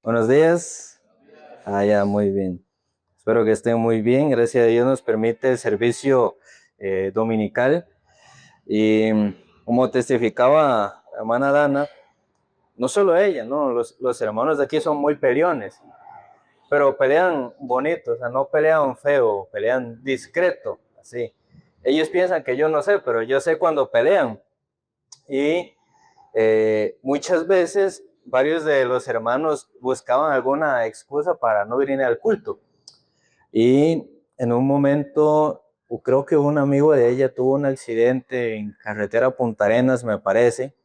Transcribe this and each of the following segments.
Buenos días. Ya, muy bien. Espero que estén muy bien. Gracias a Dios nos permite el servicio dominical. Y como testificaba la hermana Dana, no solo ella, ¿no? Los hermanos de aquí son muy peleones, pero pelean bonito, o sea, no pelean feo, pelean discreto, así. Ellos piensan que yo no sé, pero yo sé cuando pelean. Y muchas veces varios de los hermanos buscaban alguna excusa para no venir al culto. Y en un momento, creo que un amigo de ella tuvo un accidente en carretera Punta Arenas, me parece.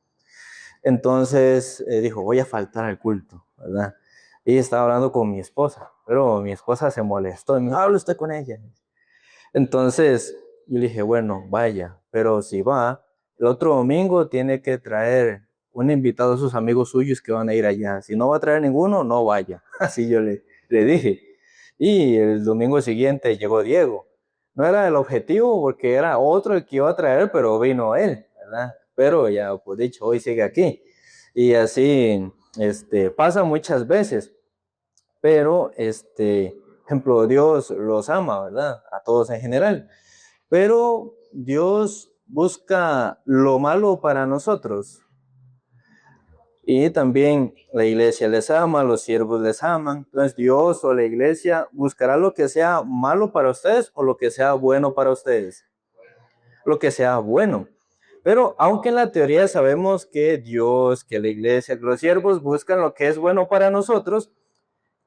Entonces dijo, voy a faltar al culto, ¿verdad? Y estaba hablando con mi esposa, pero mi esposa se molestó y me dijo, habla usted con ella. Entonces yo le dije, bueno, vaya, pero si va, el otro domingo tiene que traer un invitado a sus amigos suyos que van a ir allá. Si no va a traer ninguno, no vaya. Así yo le dije. Y el domingo siguiente llegó Diego. No era el objetivo porque era otro el que iba a traer, pero vino él, ¿verdad? Pero ya, pues dicho, hoy sigue aquí. Y así, pasa muchas veces. Pero, ejemplo, Dios los ama, ¿verdad? A todos en general. Pero Dios busca lo malo para nosotros. Y también la iglesia les ama, los siervos les aman. Entonces Dios o la iglesia buscará lo que sea malo para ustedes o lo que sea bueno para ustedes. Lo que sea bueno. Pero aunque en la teoría sabemos que Dios, que la iglesia, que los siervos buscan lo que es bueno para nosotros,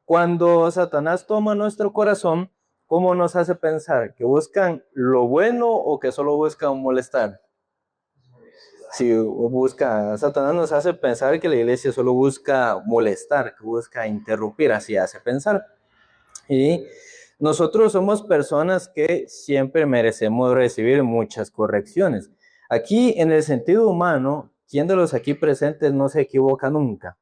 cuando Satanás toma nuestro corazón, ¿cómo nos hace pensar? ¿Que buscan lo bueno o que solo buscan molestar? Si busca, Satanás nos hace pensar que la iglesia solo busca molestar, que busca interrumpir, así hace pensar. Y nosotros somos personas que siempre merecemos recibir muchas correcciones. Aquí, en el sentido humano, ¿quién de los aquí presentes no se equivoca nunca?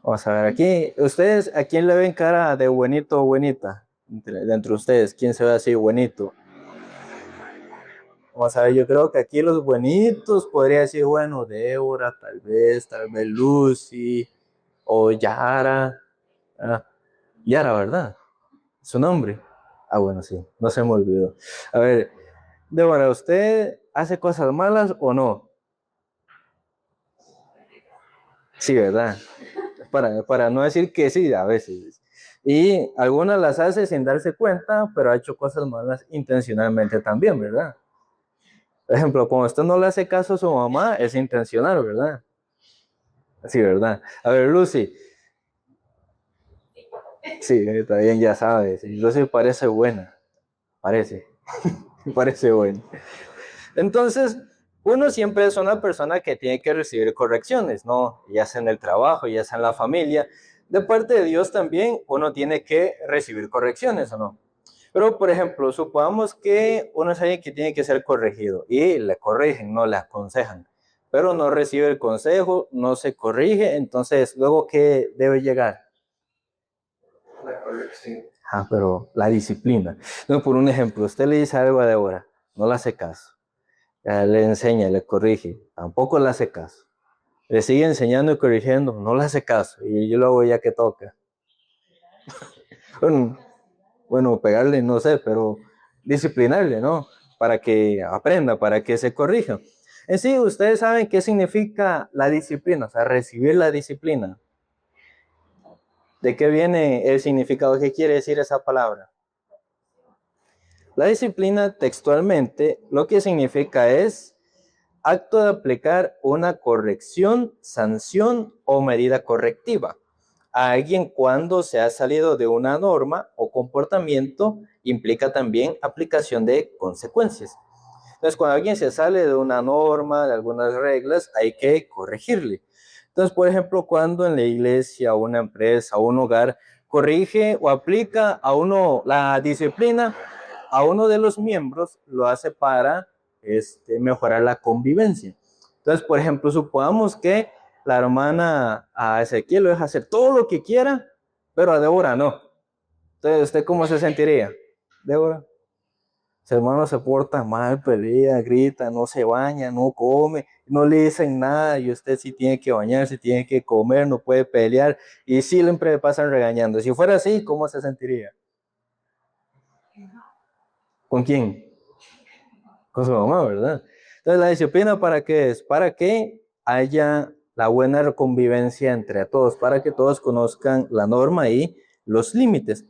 Vamos a ver, aquí, ustedes, ¿a quién le ven cara de buenito o buenita? De entre ustedes, ¿quién se ve así buenito? Vamos a ver, yo creo que aquí los buenitos podría decir, bueno, Débora, tal vez Lucy, o Yara. Ah, Yara, ¿verdad? Su nombre. Bueno, sí, no se me olvidó. A ver, Débora, ¿usted hace cosas malas o no? Sí, ¿verdad? Para no decir que sí, a veces. Y algunas las hace sin darse cuenta, pero ha hecho cosas malas intencionalmente también, ¿verdad? Por ejemplo, cuando usted no le hace caso a su mamá, es intencional, ¿verdad? Sí, ¿verdad? A ver, Lucy. Sí, está bien, ya sabes. Lucy parece buena. Parece. Parece buena. Entonces, uno siempre es una persona que tiene que recibir correcciones, ¿no? Ya sea en el trabajo, ya sea en la familia. De parte de Dios también uno tiene que recibir correcciones, ¿o no? Pero, por ejemplo, supongamos que uno es alguien que tiene que ser corregido y le corrigen, no le aconsejan, pero no recibe el consejo, no se corrige, entonces, ¿luego qué debe llegar? La corrección. Pero la disciplina. No, por un ejemplo, usted le dice algo a Débora, no le hace caso. Le enseña, le corrige, tampoco le hace caso. Le sigue enseñando y corrigiendo, no le hace caso. Y yo lo hago ya que toca. Bueno, bueno, pegarle, no sé, pero disciplinarle, ¿no? Para que aprenda, para que se corrija. En sí, ustedes saben qué significa la disciplina, o sea, recibir la disciplina. ¿De qué viene el significado? ¿Qué quiere decir esa palabra? La disciplina textualmente lo que significa es acto de aplicar una corrección, sanción o medida correctiva a alguien cuando se ha salido de una norma o comportamiento implica también aplicación de consecuencias. Entonces, cuando alguien se sale de una norma, de algunas reglas, hay que corregirle. Entonces, por ejemplo, cuando en la iglesia, una empresa, un hogar corrige o aplica a uno la disciplina, a uno de los miembros lo hace para mejorar la convivencia. Entonces, por ejemplo, supongamos que la hermana a Ezequiel lo deja hacer todo lo que quiera, pero a Débora no. Entonces, ¿usted cómo se sentiría? Débora, su hermano se porta mal, pelea, grita, no se baña, no come, no le dicen nada y usted sí tiene que bañarse, tiene que comer, no puede pelear y siempre le pasan regañando. Si fuera así, ¿cómo se sentiría? ¿Con quién? Con su mamá, ¿verdad? Entonces, ¿la disciplina para qué es? Para que haya la buena convivencia entre todos, para que todos conozcan la norma y los límites.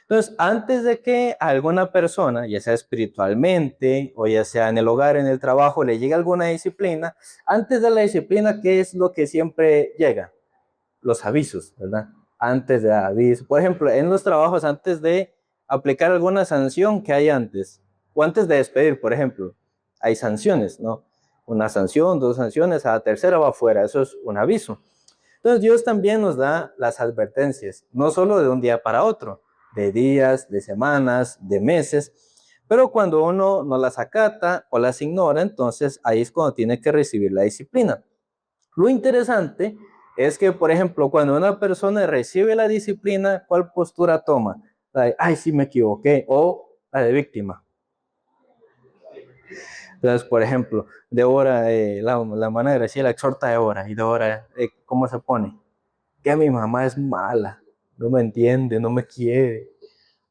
Entonces, antes de que a alguna persona, ya sea espiritualmente o ya sea en el hogar, en el trabajo, le llegue alguna disciplina, antes de la disciplina, ¿qué es lo que siempre llega? Los avisos, ¿verdad? Antes de aviso. Por ejemplo, en los trabajos, antes de aplicar alguna sanción, ¿qué hay antes? O antes de despedir, por ejemplo, hay sanciones, ¿no? Una sanción, dos sanciones, a la tercera va afuera, eso es un aviso. Entonces Dios también nos da las advertencias, no solo de un día para otro, de días, de semanas, de meses, pero cuando uno no las acata o las ignora, entonces ahí es cuando tiene que recibir la disciplina. Lo interesante es que, por ejemplo, cuando una persona recibe la disciplina, ¿cuál postura toma? La de, ay, sí me equivoqué, o la de víctima. Entonces, por ejemplo, Débora, la hermana de Graciela exhorta a Débora, y Débora, ¿cómo se pone? Que mi mamá es mala, no me entiende, no me quiere.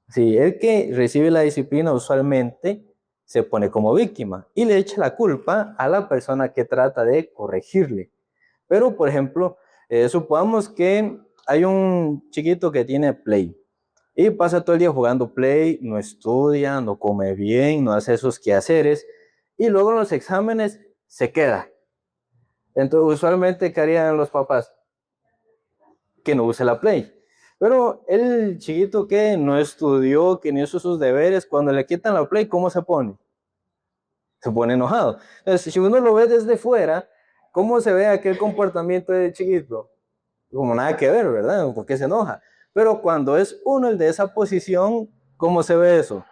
Sí, el que recibe la disciplina usualmente se pone como víctima y le echa la culpa a la persona que trata de corregirle. Pero, por ejemplo, supongamos que hay un chiquito que tiene Play y pasa todo el día jugando Play, no estudia, no come bien, no hace esos quehaceres y luego en los exámenes se queda. Entonces, usualmente, ¿qué harían los papás? Que no use la Play. Pero el chiquito que no estudió, que no hizo sus deberes, cuando le quitan la Play, ¿cómo se pone? Se pone enojado. Entonces, si uno lo ve desde fuera, ¿cómo se ve aquel comportamiento del chiquito? Como nada que ver, ¿verdad? ¿Por qué se enoja? Pero cuando es uno el de esa posición, ¿cómo se ve eso?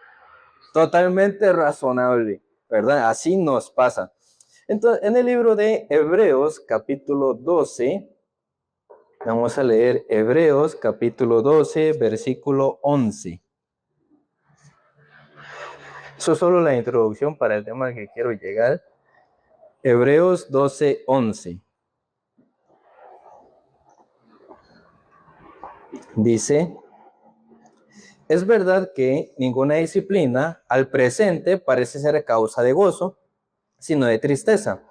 Totalmente razonable, ¿verdad? Así nos pasa. Entonces, en el libro de Hebreos, capítulo 12, vamos a leer Hebreos, capítulo 12, versículo 11. Eso es solo la introducción para el tema al que quiero llegar. Hebreos 12, 11. Dice, es verdad que ninguna disciplina al presente parece ser causa de gozo, sino de tristeza,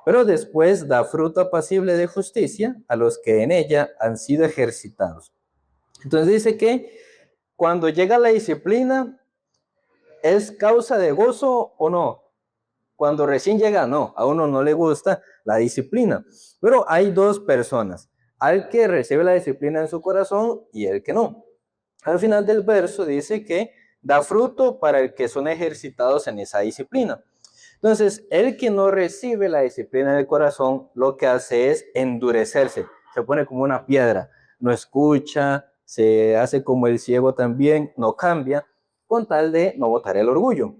pero después da fruto apacible de justicia a los que en ella han sido ejercitados. Entonces dice que cuando llega la disciplina, ¿es causa de gozo o no? Cuando recién llega, no, a uno no le gusta la disciplina, pero hay dos personas, al que recibe la disciplina en su corazón y el que no. Al final del verso dice que da fruto para el que son ejercitados en esa disciplina. Entonces, el que no recibe la disciplina del corazón, lo que hace es endurecerse, se pone como una piedra, no escucha, se hace como el ciego también, no cambia, con tal de no botar el orgullo.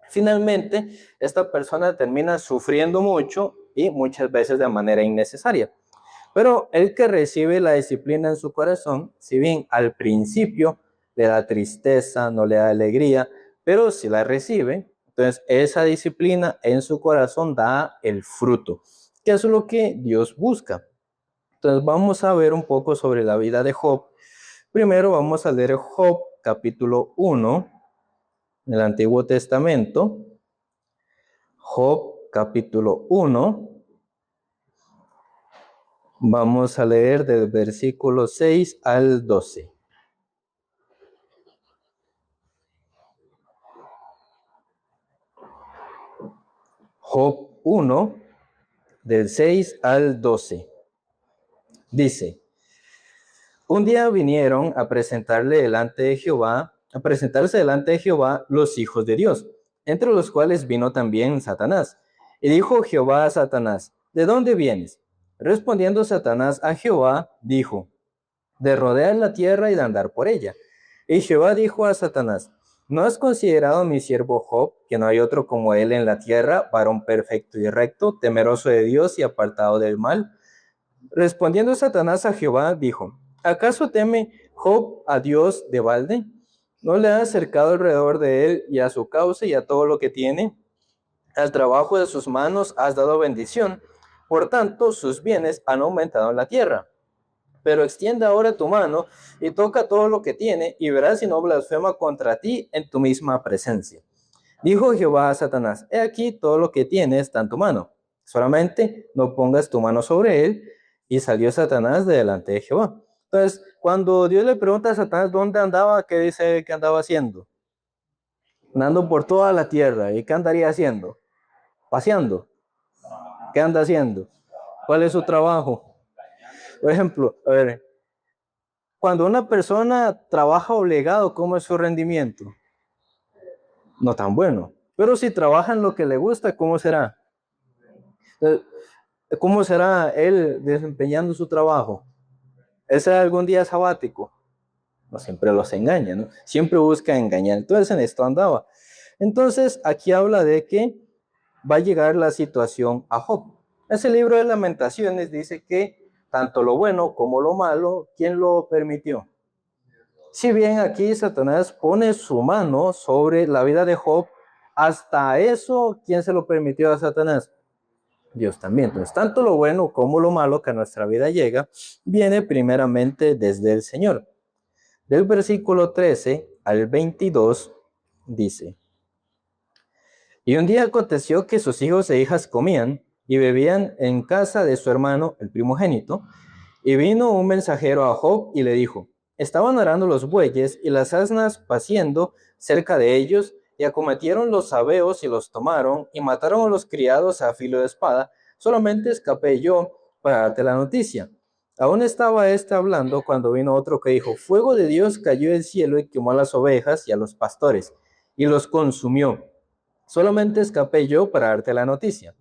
Finalmente, esta persona termina sufriendo mucho y muchas veces de manera innecesaria. Pero el que recibe la disciplina en su corazón, si bien al principio le da tristeza, no le da alegría, pero si la recibe, entonces esa disciplina en su corazón da el fruto, que es lo que Dios busca. Entonces vamos a ver un poco sobre la vida de Job. Primero vamos a leer Job capítulo 1 en el Antiguo Testamento. Job capítulo 1. Vamos a leer del versículo 6 al 12. Job 1, del 6 al 12. Dice, un día vinieron a presentarse delante de Jehová los hijos de Dios, entre los cuales vino también Satanás. Y dijo Jehová a Satanás, ¿de dónde vienes? Respondiendo Satanás a Jehová, dijo, de rodear la tierra y de andar por ella. Y Jehová dijo a Satanás, ¿no has considerado a mi siervo Job, que no hay otro como él en la tierra, varón perfecto y recto, temeroso de Dios y apartado del mal? Respondiendo Satanás a Jehová, dijo, ¿acaso teme Job a Dios de balde? ¿No le ha acercado alrededor de él y a su causa y a todo lo que tiene? Al trabajo de sus manos has dado bendición, por tanto sus bienes han aumentado en la tierra. Pero extiende ahora tu mano y toca todo lo que tiene, y verás si no blasfema contra ti en tu misma presencia. Dijo Jehová a Satanás: he aquí todo lo que tiene está en tu mano, solamente no pongas tu mano sobre él. Y salió Satanás de delante de Jehová. Entonces, cuando Dios le pregunta a Satanás dónde andaba, ¿qué dice que andaba haciendo? Andando por toda la tierra. ¿Y qué andaría haciendo? Paseando. ¿Qué anda haciendo? ¿Cuál es su trabajo? Por ejemplo, a ver, cuando una persona trabaja obligado, ¿cómo es su rendimiento? No tan bueno. Pero si trabaja en lo que le gusta, ¿cómo será? ¿Cómo será él desempeñando su trabajo? ¿Él será algún día sabático? No siempre los engaña, ¿no? Siempre busca engañar. Entonces en esto andaba. Entonces aquí habla de que va a llegar la situación a Job. Ese libro de Lamentaciones dice que tanto lo bueno como lo malo, ¿quién lo permitió? Si bien aquí Satanás pone su mano sobre la vida de Job, hasta eso, ¿quién se lo permitió a Satanás? Dios también. Entonces, tanto lo bueno como lo malo que a nuestra vida llega, viene primeramente desde el Señor. Del versículo 13 al 22 dice: y un día aconteció que sus hijos e hijas comían y bebían en casa de su hermano, el primogénito, y vino un mensajero a Job y le dijo: estaban arando los bueyes y las asnas paciendo cerca de ellos, y acometieron los sabeos y los tomaron, y mataron a los criados a filo de espada. Solamente escapé yo para darte la noticia. Aún estaba éste hablando cuando vino otro que dijo: fuego de Dios cayó del cielo y quemó a las ovejas y a los pastores, y los consumió. Solamente escapé yo para darte la noticia.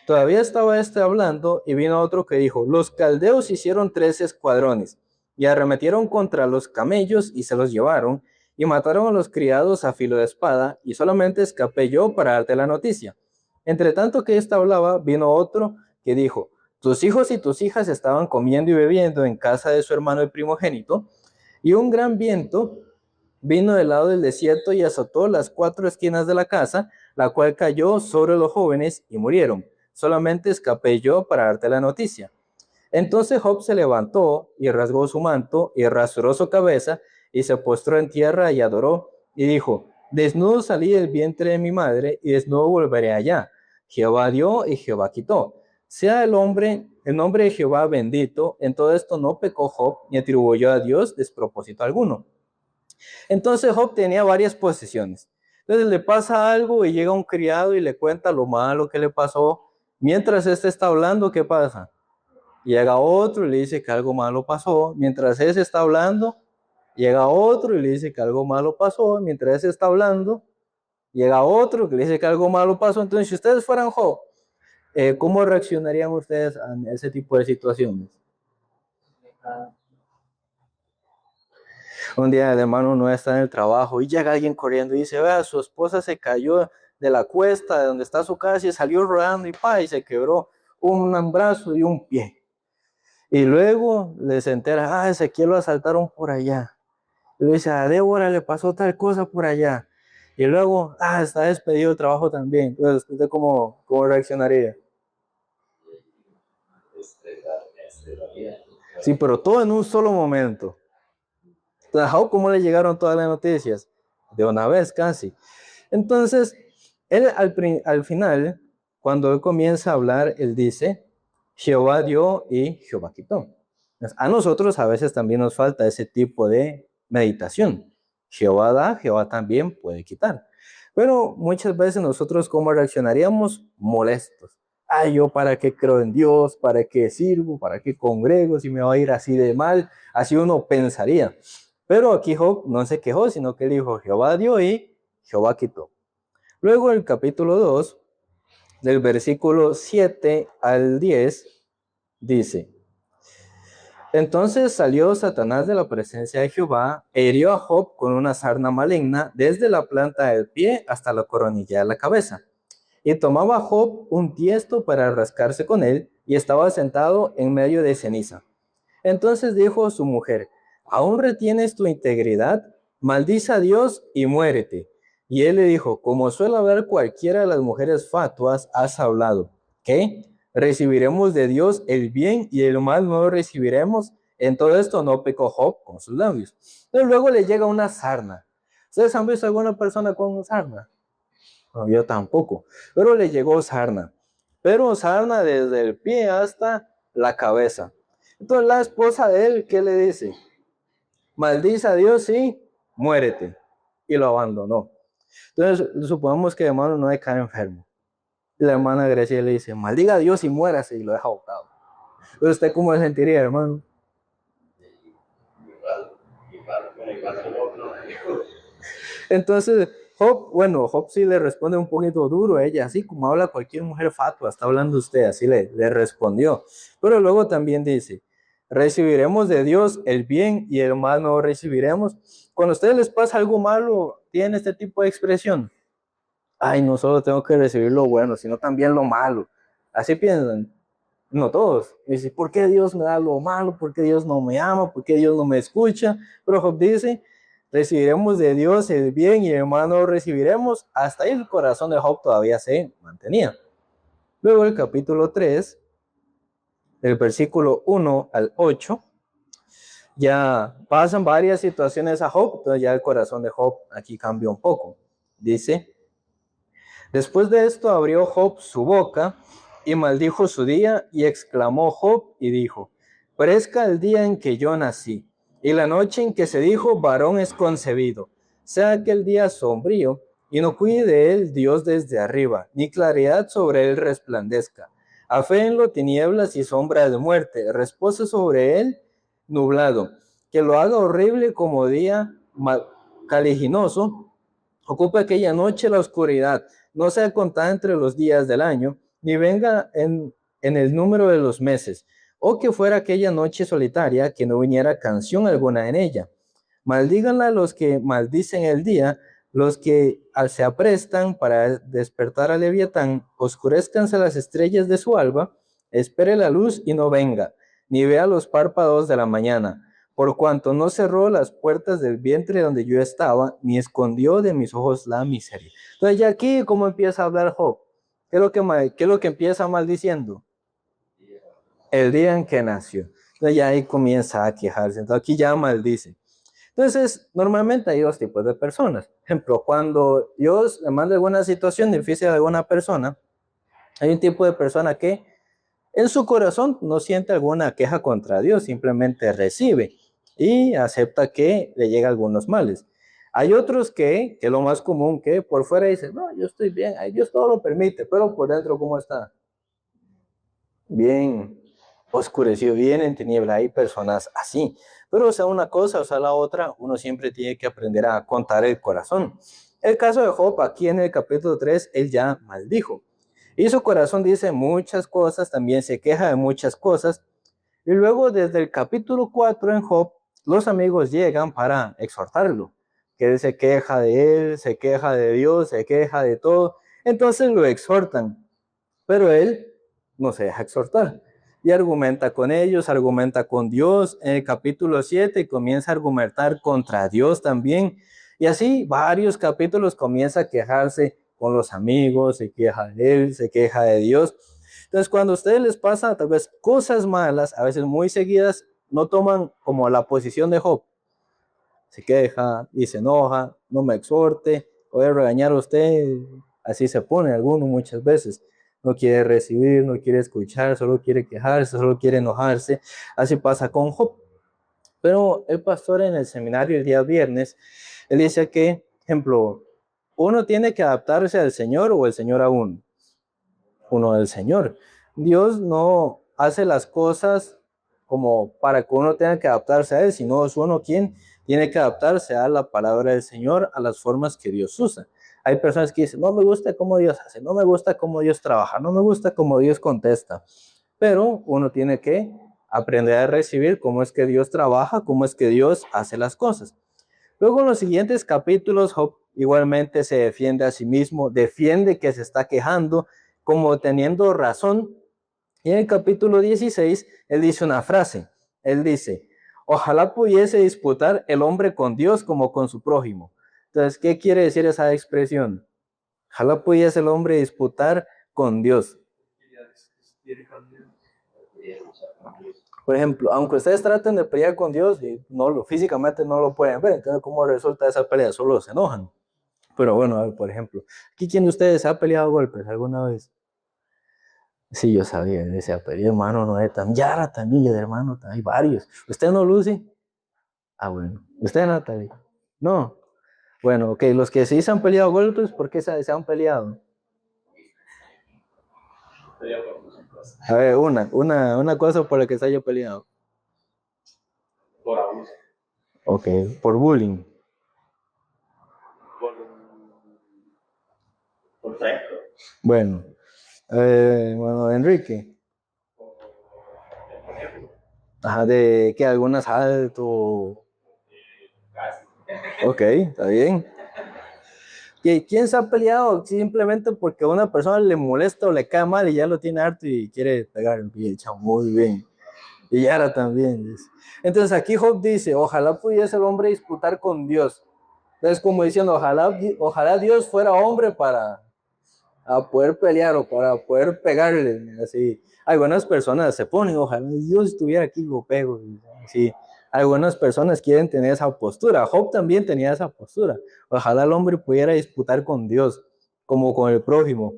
Todavía estaba este hablando y vino otro que dijo: los caldeos hicieron 3 escuadrones y arremetieron contra los camellos y se los llevaron y mataron a los criados a filo de espada, y solamente escapé yo para darte la noticia. Entre tanto que éste hablaba, vino otro que dijo: tus hijos y tus hijas estaban comiendo y bebiendo en casa de su hermano el primogénito, y un gran viento vino del lado del desierto y azotó las 4 esquinas de la casa, la cual cayó sobre los jóvenes y murieron. Solamente escapé yo para darte la noticia. Entonces Job se levantó y rasgó su manto y rasuró su cabeza y se postró en tierra y adoró y dijo: desnudo salí del vientre de mi madre y desnudo volveré allá. Jehová dio y Jehová quitó. Sea el nombre de Jehová bendito. En todo esto no pecó Job ni atribuyó a Dios despropósito alguno. Entonces Job tenía varias posesiones. Entonces le pasa algo y llega un criado y le cuenta lo malo que le pasó. Mientras este está hablando, ¿qué pasa? Llega otro y le dice que algo malo pasó. Mientras ese está hablando, llega otro y le dice que algo malo pasó. Mientras ese está hablando, llega otro que le dice que algo malo pasó. Entonces, si ustedes fueran Job, ¿cómo reaccionarían ustedes a ese tipo de situaciones? Un día el hermano no está en el trabajo y llega alguien corriendo y dice: vea, su esposa se cayó de la cuesta de donde está su casa y salió rodando y se quebró un brazo y un pie. Y luego les entera: ah, Ezequiel lo asaltaron por allá. Y le dice: a Débora le pasó tal cosa por allá. Y luego: ah, está despedido del trabajo también. Entonces, ¿usted cómo reaccionaría? Sí, pero todo en un solo momento. ¿Cómo le llegaron todas las noticias? De una vez casi. Entonces, él al final, cuando él comienza a hablar, él dice: Jehová dio y Jehová quitó. A nosotros a veces también nos falta ese tipo de meditación. Jehová da, Jehová también puede quitar. Pero muchas veces nosotros, ¿cómo reaccionaríamos? Molestos. Ay, yo para qué creo en Dios, para qué sirvo, para qué congrego, si me va a ir así de mal. Así uno pensaría. Pero aquí Job no se quejó, sino que dijo: Jehová dio y Jehová quitó. Luego el capítulo 2, del versículo 7 al 10, dice: entonces salió Satanás de la presencia de Jehová e hirió a Job con una sarna maligna desde la planta del pie hasta la coronilla de la cabeza. Y tomaba Job un tiesto para rascarse con él, y estaba sentado en medio de ceniza. Entonces dijo su mujer: ¿aún retienes tu integridad? Maldice a Dios y muérete. Y él le dijo, como suele hablar cualquiera de las mujeres fatuas, has hablado. ¿Qué? ¿Recibiremos de Dios el bien y el mal no lo recibiremos? En todo esto no pecó Job con sus labios. Entonces luego le llega una sarna. ¿Ustedes han visto alguna persona con sarna? No, yo tampoco. Pero le llegó sarna. Pero sarna desde el pie hasta la cabeza. Entonces la esposa de él, ¿qué le dice? Maldice a Dios y muérete. Y lo abandonó. Entonces, supongamos que el hermano no cae enfermo. Y la hermana Grecia le dice, maldiga a Dios y muérase, y lo deja botado. Pero usted, ¿cómo se sentiría, hermano? Entonces, Job sí le responde un poquito duro a ella, así como habla cualquier mujer fatua, está hablando usted, así le respondió. Pero luego también dice, recibiremos de Dios el bien y el mal no recibiremos. Cuando a ustedes les pasa algo malo, tienen este tipo de expresión. Ay, no solo tengo que recibir lo bueno, sino también lo malo. Así piensan, no todos. Y dice, ¿por qué Dios me da lo malo? ¿Por qué Dios no me ama? ¿Por qué Dios no me escucha? Pero Job dice, recibiremos de Dios el bien y el mal no recibiremos. Hasta ahí el corazón de Job todavía se mantenía. Luego el capítulo 3, del versículo 1 al 8, ya pasan varias situaciones a Job, entonces ya el corazón de Job aquí cambia un poco. Dice, después de esto abrió Job su boca y maldijo su día y exclamó Job y dijo, perezca el día en que yo nací y la noche en que se dijo varón es concebido, sea aquel día sombrío y no cuide de él Dios desde arriba, ni claridad sobre él resplandezca. Aféenlo tinieblas y sombras de muerte, repose sobre él nublado, que lo haga horrible como día caliginoso, ocupe aquella noche la oscuridad, no sea contada entre los días del año, ni venga en el número de los meses, o que fuera aquella noche solitaria que no viniera canción alguna en ella. Maldíganla los que maldicen el día, los que se aprestan para despertar a Leviatán, oscurezcanse las estrellas de su alba, espere la luz y no venga, ni vea los párpados de la mañana, por cuanto no cerró las puertas del vientre donde yo estaba, ni escondió de mis ojos la miseria. Entonces ya aquí, ¿cómo empieza a hablar Job? ¿Qué es lo que empieza maldiciendo? El día en que nació. Entonces ya ahí comienza a quejarse. Entonces aquí ya maldice. Entonces, normalmente hay dos tipos de personas. Por ejemplo, cuando Dios le manda alguna situación difícil a alguna persona, hay un tipo de persona que en su corazón no siente alguna queja contra Dios, simplemente recibe y acepta que le llegan algunos males. Hay otros que es lo más común, que por fuera dicen, no, yo estoy bien, ay, Dios todo lo permite, pero por dentro, ¿cómo está? Bien oscurecido, bien en tiniebla. Hay personas así. Pero o sea una cosa, o sea la otra, uno siempre tiene que aprender a contar el corazón. El caso de Job, aquí en el capítulo 3, él ya maldijo. Y su corazón dice muchas cosas, también se queja de muchas cosas. Y luego desde el capítulo 4 en Job, los amigos llegan para exhortarlo. Que él se queja de él, se queja de Dios, se queja de todo. Entonces lo exhortan. Pero él no se deja exhortar. Y argumenta con ellos, argumenta con Dios. En el capítulo 7 comienza a argumentar contra Dios también. Y así varios capítulos comienza a quejarse con los amigos, se queja de él, se queja de Dios. Entonces, cuando a ustedes les pasa tal vez cosas malas, a veces muy seguidas, no toman como la posición de Job. Se queja y se enoja, no me exhorte, voy a regañar a usted. Así se pone alguno muchas veces. No quiere recibir, no quiere escuchar, solo quiere quejarse, solo quiere enojarse. Así pasa con Job. Pero el pastor en el seminario el día viernes, él dice que, ejemplo, uno tiene que adaptarse al Señor o el Señor a uno. Uno del Señor. Dios no hace las cosas como para que uno tenga que adaptarse a Él, sino es uno quien tiene que adaptarse a la palabra del Señor, a las formas que Dios usa. Hay personas que dicen, no me gusta cómo Dios hace, no me gusta cómo Dios trabaja, no me gusta cómo Dios contesta. Pero uno tiene que aprender a recibir cómo es que Dios trabaja, cómo es que Dios hace las cosas. Luego en los siguientes capítulos, Job igualmente se defiende a sí mismo, defiende que se está quejando, como teniendo razón. Y en el capítulo 16, él dice una frase. Él dice, ojalá pudiese disputar el hombre con Dios como con su prójimo. Entonces, ¿qué quiere decir esa expresión? Ojalá pudiese el hombre disputar con Dios. Por ejemplo, aunque ustedes traten de pelear con Dios, y físicamente no lo pueden ver, entonces, ¿cómo resulta esa pelea? Solo se enojan. Pero bueno, a ver, por ejemplo, ¿aquí quién de ustedes ha peleado a golpes alguna vez? Sí, yo sabía, decía, pero hermano, no es tan Yara también, hermano, hay varios. ¿Usted no, Lucy? Ah, bueno. ¿Usted, Natalie? No. Bueno, ok, los que sí se han peleado a golpes, ¿por qué se han peleado? A ver, una cosa por la que se haya peleado. Por abuso. Ok, por bullying. Por sexo. Bueno, Enrique. Ajá, de que algún asalto. Ok, está bien. ¿Quién se ha peleado simplemente porque a una persona le molesta o le cae mal y ya lo tiene harto y quiere pegar el pie? Muy bien. Y Yara también dice. Entonces aquí Job dice, ojalá pudiese el hombre disputar con Dios. Entonces como diciendo, ojalá Dios fuera hombre para poder pelear o para poder pegarle. Así. Algunas personas se ponen, ojalá Dios estuviera aquí, lo pego. Así. Algunas personas quieren tener esa postura. Job también tenía esa postura. Ojalá el hombre pudiera disputar con Dios, como con el prójimo.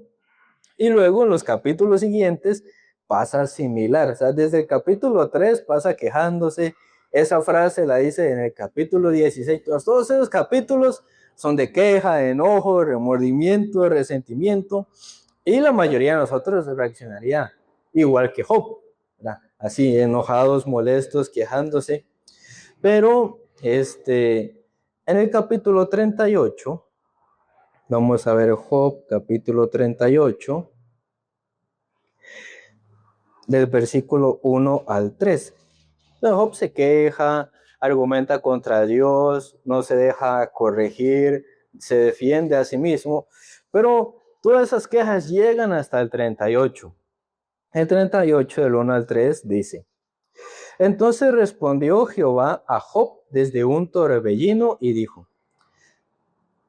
Y luego en los capítulos siguientes pasa similar. O sea, desde el capítulo 3 pasa quejándose. Esa frase la dice en el capítulo 16. Todos esos capítulos son de queja, de enojo, remordimiento, de resentimiento. Y la mayoría de nosotros reaccionaría igual que Job, ¿verdad? Así, enojados, molestos, quejándose. Pero en el capítulo 38, vamos a ver Job, capítulo 38, del versículo 1 al 3. Job se queja, argumenta contra Dios, no se deja corregir, se defiende a sí mismo, pero todas esas quejas llegan hasta el 38. El 38 del 1 al 3 dice: Entonces respondió Jehová a Job desde un torbellino y dijo: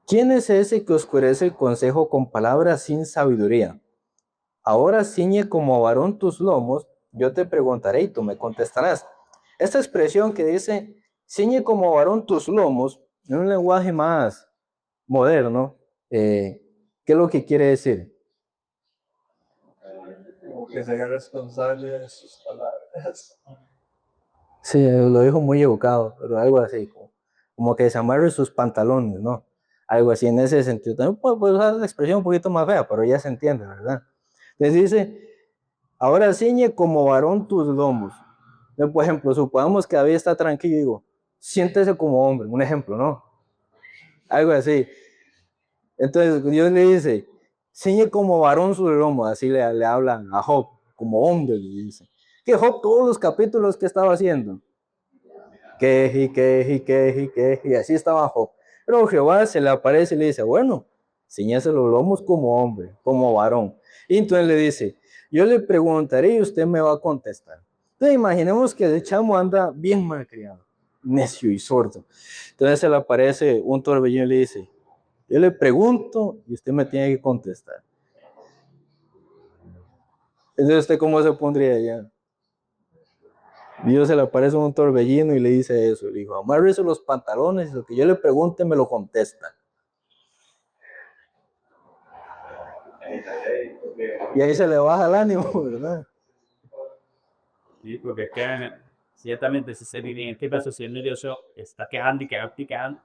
¿Quién es ese que oscurece el consejo con palabras sin sabiduría? Ahora ciñe como varón tus lomos, yo te preguntaré y tú me contestarás. Esta expresión que dice, ciñe como varón tus lomos, en un lenguaje más moderno, ¿qué es lo que quiere decir? Como que se haga responsable de sus palabras. Sí, lo dijo muy educado, pero algo así, como que se amarre sus pantalones, ¿no? Algo así en ese sentido. También puedo usar la expresión un poquito más fea, pero ya se entiende, ¿verdad? Entonces dice, ahora ciñe como varón tus lomos. Por ejemplo, supongamos que David está tranquilo y digo, siéntese como hombre, un ejemplo, ¿no? Algo así. Entonces Dios le dice, ciñe como varón sus lomos, así le hablan a Job, como hombre, le dice. Que Job, todos los capítulos que estaba haciendo, y así estaba Job. Pero Jehová se le aparece y le dice, bueno, ciñese los lomos como hombre, como varón. Y entonces le dice, yo le preguntaré y usted me va a contestar. Entonces imaginemos que el chamo anda bien malcriado, necio y sordo. Entonces se le aparece un torbellino y le dice, yo le pregunto y usted me tiene que contestar. Entonces usted cómo se pondría allá. Dios se le aparece un torbellino y le dice eso. Le dijo, amárrese los pantalones y lo que yo le pregunte me lo contesta. Y ahí se le baja el ánimo, ¿verdad? Sí, porque es que ciertamente si se tiene este paso si el nervioso está quejando y quejando,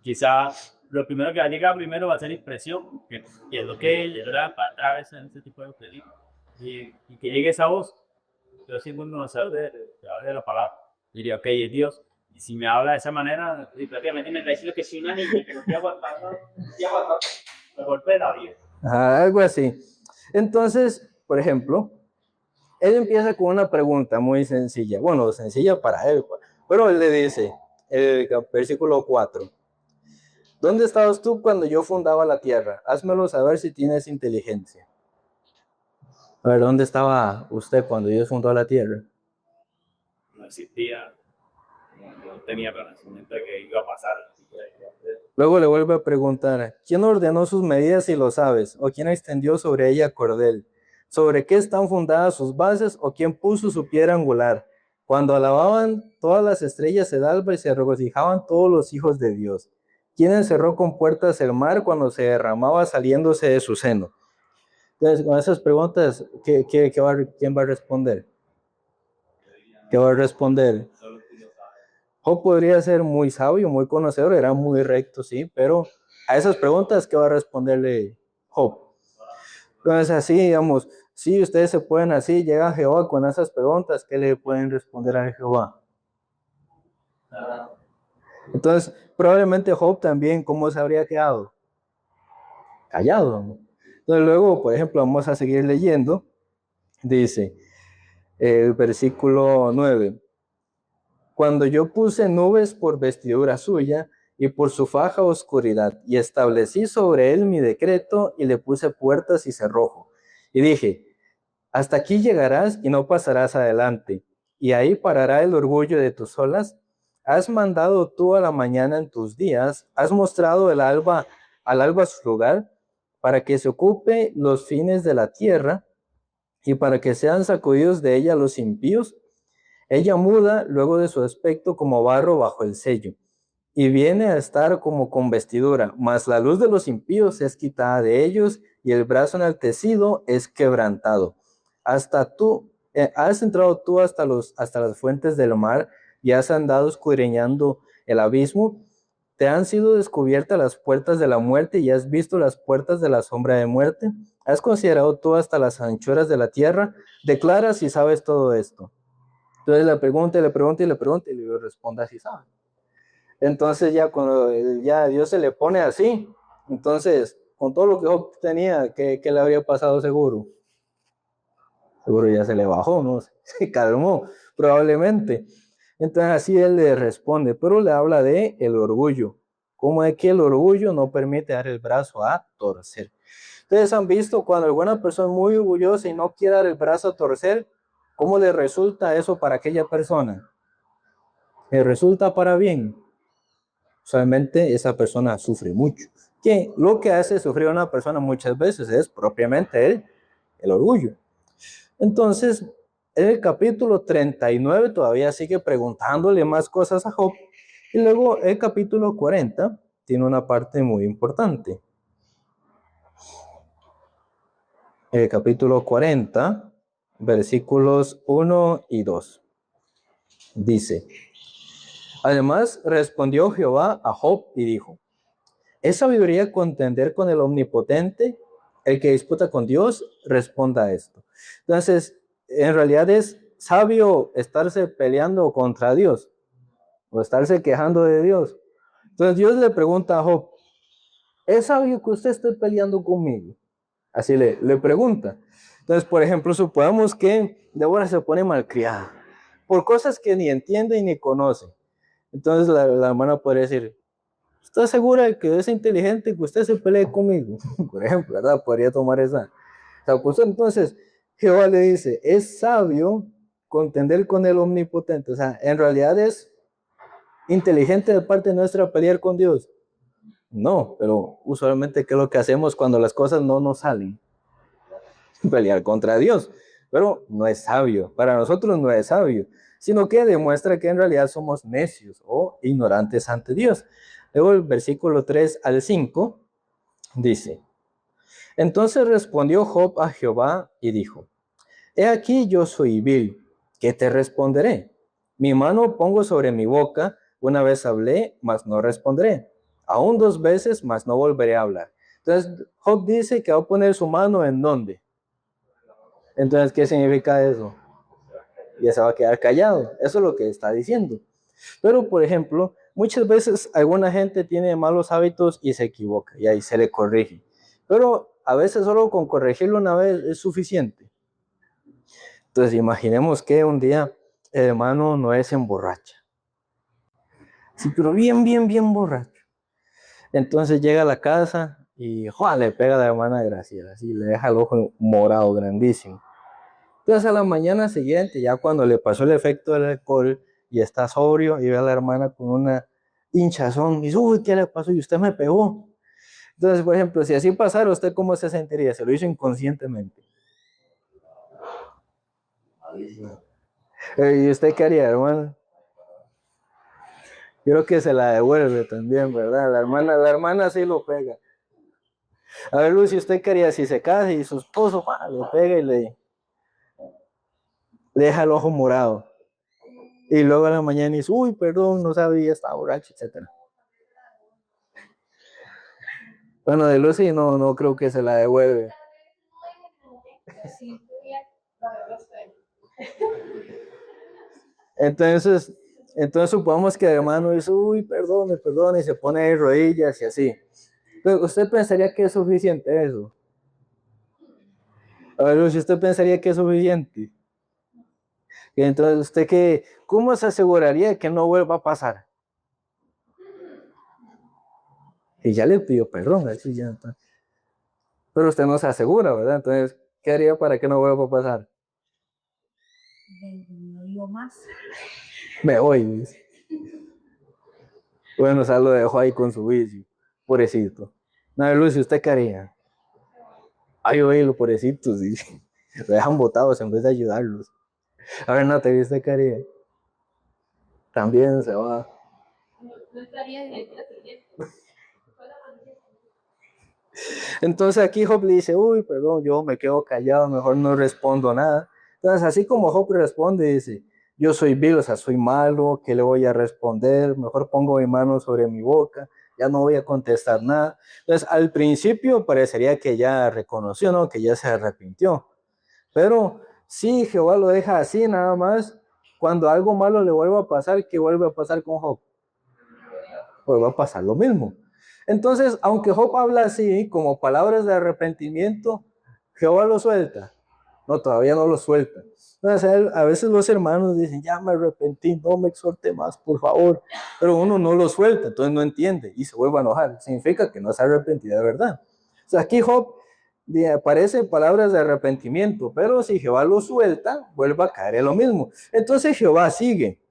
quizá lo primero que va a llegar primero va a ser impresión, que es lo que llegará para atrás en ese tipo de películas. Y que llegue esa voz, yo siempre no sé de la palabra. Diría, ok, es Dios. Y si me habla de esa manera, y prácticamente me está diciendo que soy una niña que no estoy aguantando, me golpea la vida. Ajá, algo así. Entonces, por ejemplo, él empieza con una pregunta muy sencilla. Bueno, sencilla para él, pero él le dice, el versículo 4. ¿Dónde estabas tú cuando yo fundaba la tierra? Házmelo saber si tienes inteligencia. A ver, ¿dónde estaba usted cuando Dios fundó la tierra? No existía. no tenía conocimiento de que iba a pasar. Luego le vuelve a preguntar, ¿quién ordenó sus medidas si lo sabes? ¿O quién extendió sobre ella cordel? ¿Sobre qué están fundadas sus bases? ¿O quién puso su piedra angular? Cuando alababan todas las estrellas el alba y se regocijaban todos los hijos de Dios. ¿Quién encerró con puertas el mar cuando se derramaba saliéndose de su seno? Entonces, con esas preguntas, ¿quién va a responder? ¿Qué va a responder? Job podría ser muy sabio, muy conocedor, era muy recto, sí, pero a esas preguntas, ¿qué va a responderle Job? Entonces, así, digamos, si ustedes se pueden así, llega Jehová con esas preguntas, ¿qué le pueden responder a Jehová? Entonces, probablemente Job también, ¿cómo se habría quedado? Callado, ¿no? Entonces, luego, por ejemplo, vamos a seguir leyendo, dice el versículo 9. Cuando yo puse nubes por vestidura suya y por su faja oscuridad, y establecí sobre él mi decreto y le puse puertas y cerrojo. Y dije, hasta aquí llegarás y no pasarás adelante, y ahí parará el orgullo de tus olas. Has mandado tú a la mañana en tus días, has mostrado al alba su lugar, para que se ocupe los fines de la tierra y para que sean sacudidos de ella los impíos. Ella muda luego de su aspecto como barro bajo el sello, y viene a estar como con vestidura, mas la luz de los impíos es quitada de ellos, y el brazo enaltecido es quebrantado. Has entrado tú hasta las fuentes del mar, y has andado escudriñando el abismo. Te han sido descubiertas las puertas de la muerte, y has visto las puertas de la sombra de muerte. Has considerado tú hasta las anchuras de la tierra. Declara si sabes todo esto. Entonces le pregunta, y le responde si sabe. Entonces ya cuando ya Dios se le pone así, entonces con todo lo que Job tenía, ¿qué le habría pasado seguro? Seguro ya se le bajó, ¿no? Se calmó, probablemente. Entonces así él le responde, pero le habla de el orgullo. ¿Cómo es que el orgullo no permite dar el brazo a torcer? Ustedes han visto cuando alguna persona es muy orgullosa y no quiere dar el brazo a torcer, ¿cómo le resulta eso para aquella persona? ¿Le resulta para bien? Usualmente esa persona sufre mucho. Que lo que hace sufrir a una persona muchas veces es propiamente el orgullo. Entonces, en el capítulo 39 todavía sigue preguntándole más cosas a Job. Y luego el capítulo 40 tiene una parte muy importante. El capítulo 40, versículos 1 y 2. Dice, además respondió Jehová a Job y dijo, ¿es sabiduría contender con el omnipotente? El que disputa con Dios, responda a esto. Entonces, en realidad es sabio estarse peleando contra Dios o estarse quejando de Dios. Entonces Dios le pregunta a Job, ¿es sabio que usted esté peleando conmigo? Así le pregunta. Entonces, por ejemplo, supongamos que Débora se pone malcriada por cosas que ni entiende y ni conoce. Entonces la hermana podría decir, ¿está segura de que es inteligente que usted se pelee conmigo? Por ejemplo, ¿verdad? Podría tomar esa cosa. Entonces, Jehová le dice, ¿es sabio contender con el omnipotente? O sea, en realidad es inteligente de parte nuestra pelear con Dios. No, pero usualmente, ¿qué es lo que hacemos cuando las cosas no nos salen? Pelear contra Dios. Pero no es sabio. Para nosotros no es sabio, sino que demuestra que en realidad somos necios o ignorantes ante Dios. Luego el versículo 3 al 5 dice, entonces respondió Job a Jehová y dijo, he aquí yo soy vil, ¿qué te responderé? Mi mano pongo sobre mi boca, una vez hablé, mas no responderé, aún 2 veces, mas no volveré a hablar. Entonces Job dice que va a poner su mano ¿en dónde? Entonces, ¿qué significa eso? Ya se va a quedar callado, eso es lo que está diciendo. Pero, por ejemplo, muchas veces alguna gente tiene malos hábitos y se equivoca y ahí se le corrige. Pero a veces solo con corregirlo una vez es suficiente. Entonces, imaginemos que un día el hermano Noé se emborracha. Sí, pero bien borracho. Entonces llega a la casa y le pega a la hermana Graciela, así le deja el ojo morado grandísimo. Entonces a la mañana siguiente, ya cuando le pasó el efecto del alcohol, y está sobrio y ve a la hermana con una hinchazón y dice, uy, ¿qué le pasó? Y usted me pegó. Entonces, por ejemplo, si así pasara, ¿usted cómo se sentiría? Se lo hizo inconscientemente. ¿Y usted qué haría, hermano? Creo que se la devuelve también, ¿verdad? La hermana sí lo pega. A ver, Lucy, ¿usted qué haría si se casa y su esposo le pega y le deja el ojo morado? Y luego a la mañana dice, uy, perdón, no sabía, estaba borracho, etcétera. Bueno, de Lucy no creo que se la devuelve. Entonces, supongamos que el hermano dice, uy, perdone, y se pone de rodillas y así. Pero usted pensaría que es suficiente eso. A ver, si usted pensaría que es suficiente. Y entonces, ¿cómo se aseguraría que no vuelva a pasar? Y ya le pidió perdón, así ya está. Pero usted no se asegura, ¿verdad? Entonces, ¿qué haría para que no vuelva a pasar? No digo más. Me voy, dice. Bueno, o sea, lo dejó ahí con su vicio. Pobrecito. No, Lucy, ¿usted qué haría? Ay, oye, los pobrecitos, dice. Lo dejan botados en vez de ayudarlos. A ver, no te viste qué haría. También se va. No estaría bien. Entonces aquí Job le dice, uy, perdón, yo me quedo callado, mejor no respondo nada. Entonces así como Job responde, dice, yo soy vil, o sea, soy malo, ¿qué le voy a responder? Mejor pongo mi mano sobre mi boca, ya no voy a contestar nada. Entonces al principio parecería que ya reconoció, ¿no? Que ya se arrepintió. Pero si Jehová lo deja así nada más, cuando algo malo le vuelva a pasar, ¿qué vuelve a pasar con Job? Pues va a pasar lo mismo. Entonces, aunque Job habla así, como palabras de arrepentimiento, Jehová lo suelta. No, todavía no lo suelta. Entonces, a veces los hermanos dicen, ya me arrepentí, no me exhorte más, por favor. Pero uno no lo suelta, entonces no entiende y se vuelve a enojar. Significa que no se ha arrepentido de verdad. O sea, aquí Job aparecen palabras de arrepentimiento, pero si Jehová lo suelta, vuelve a caer en lo mismo. Entonces Jehová sigue.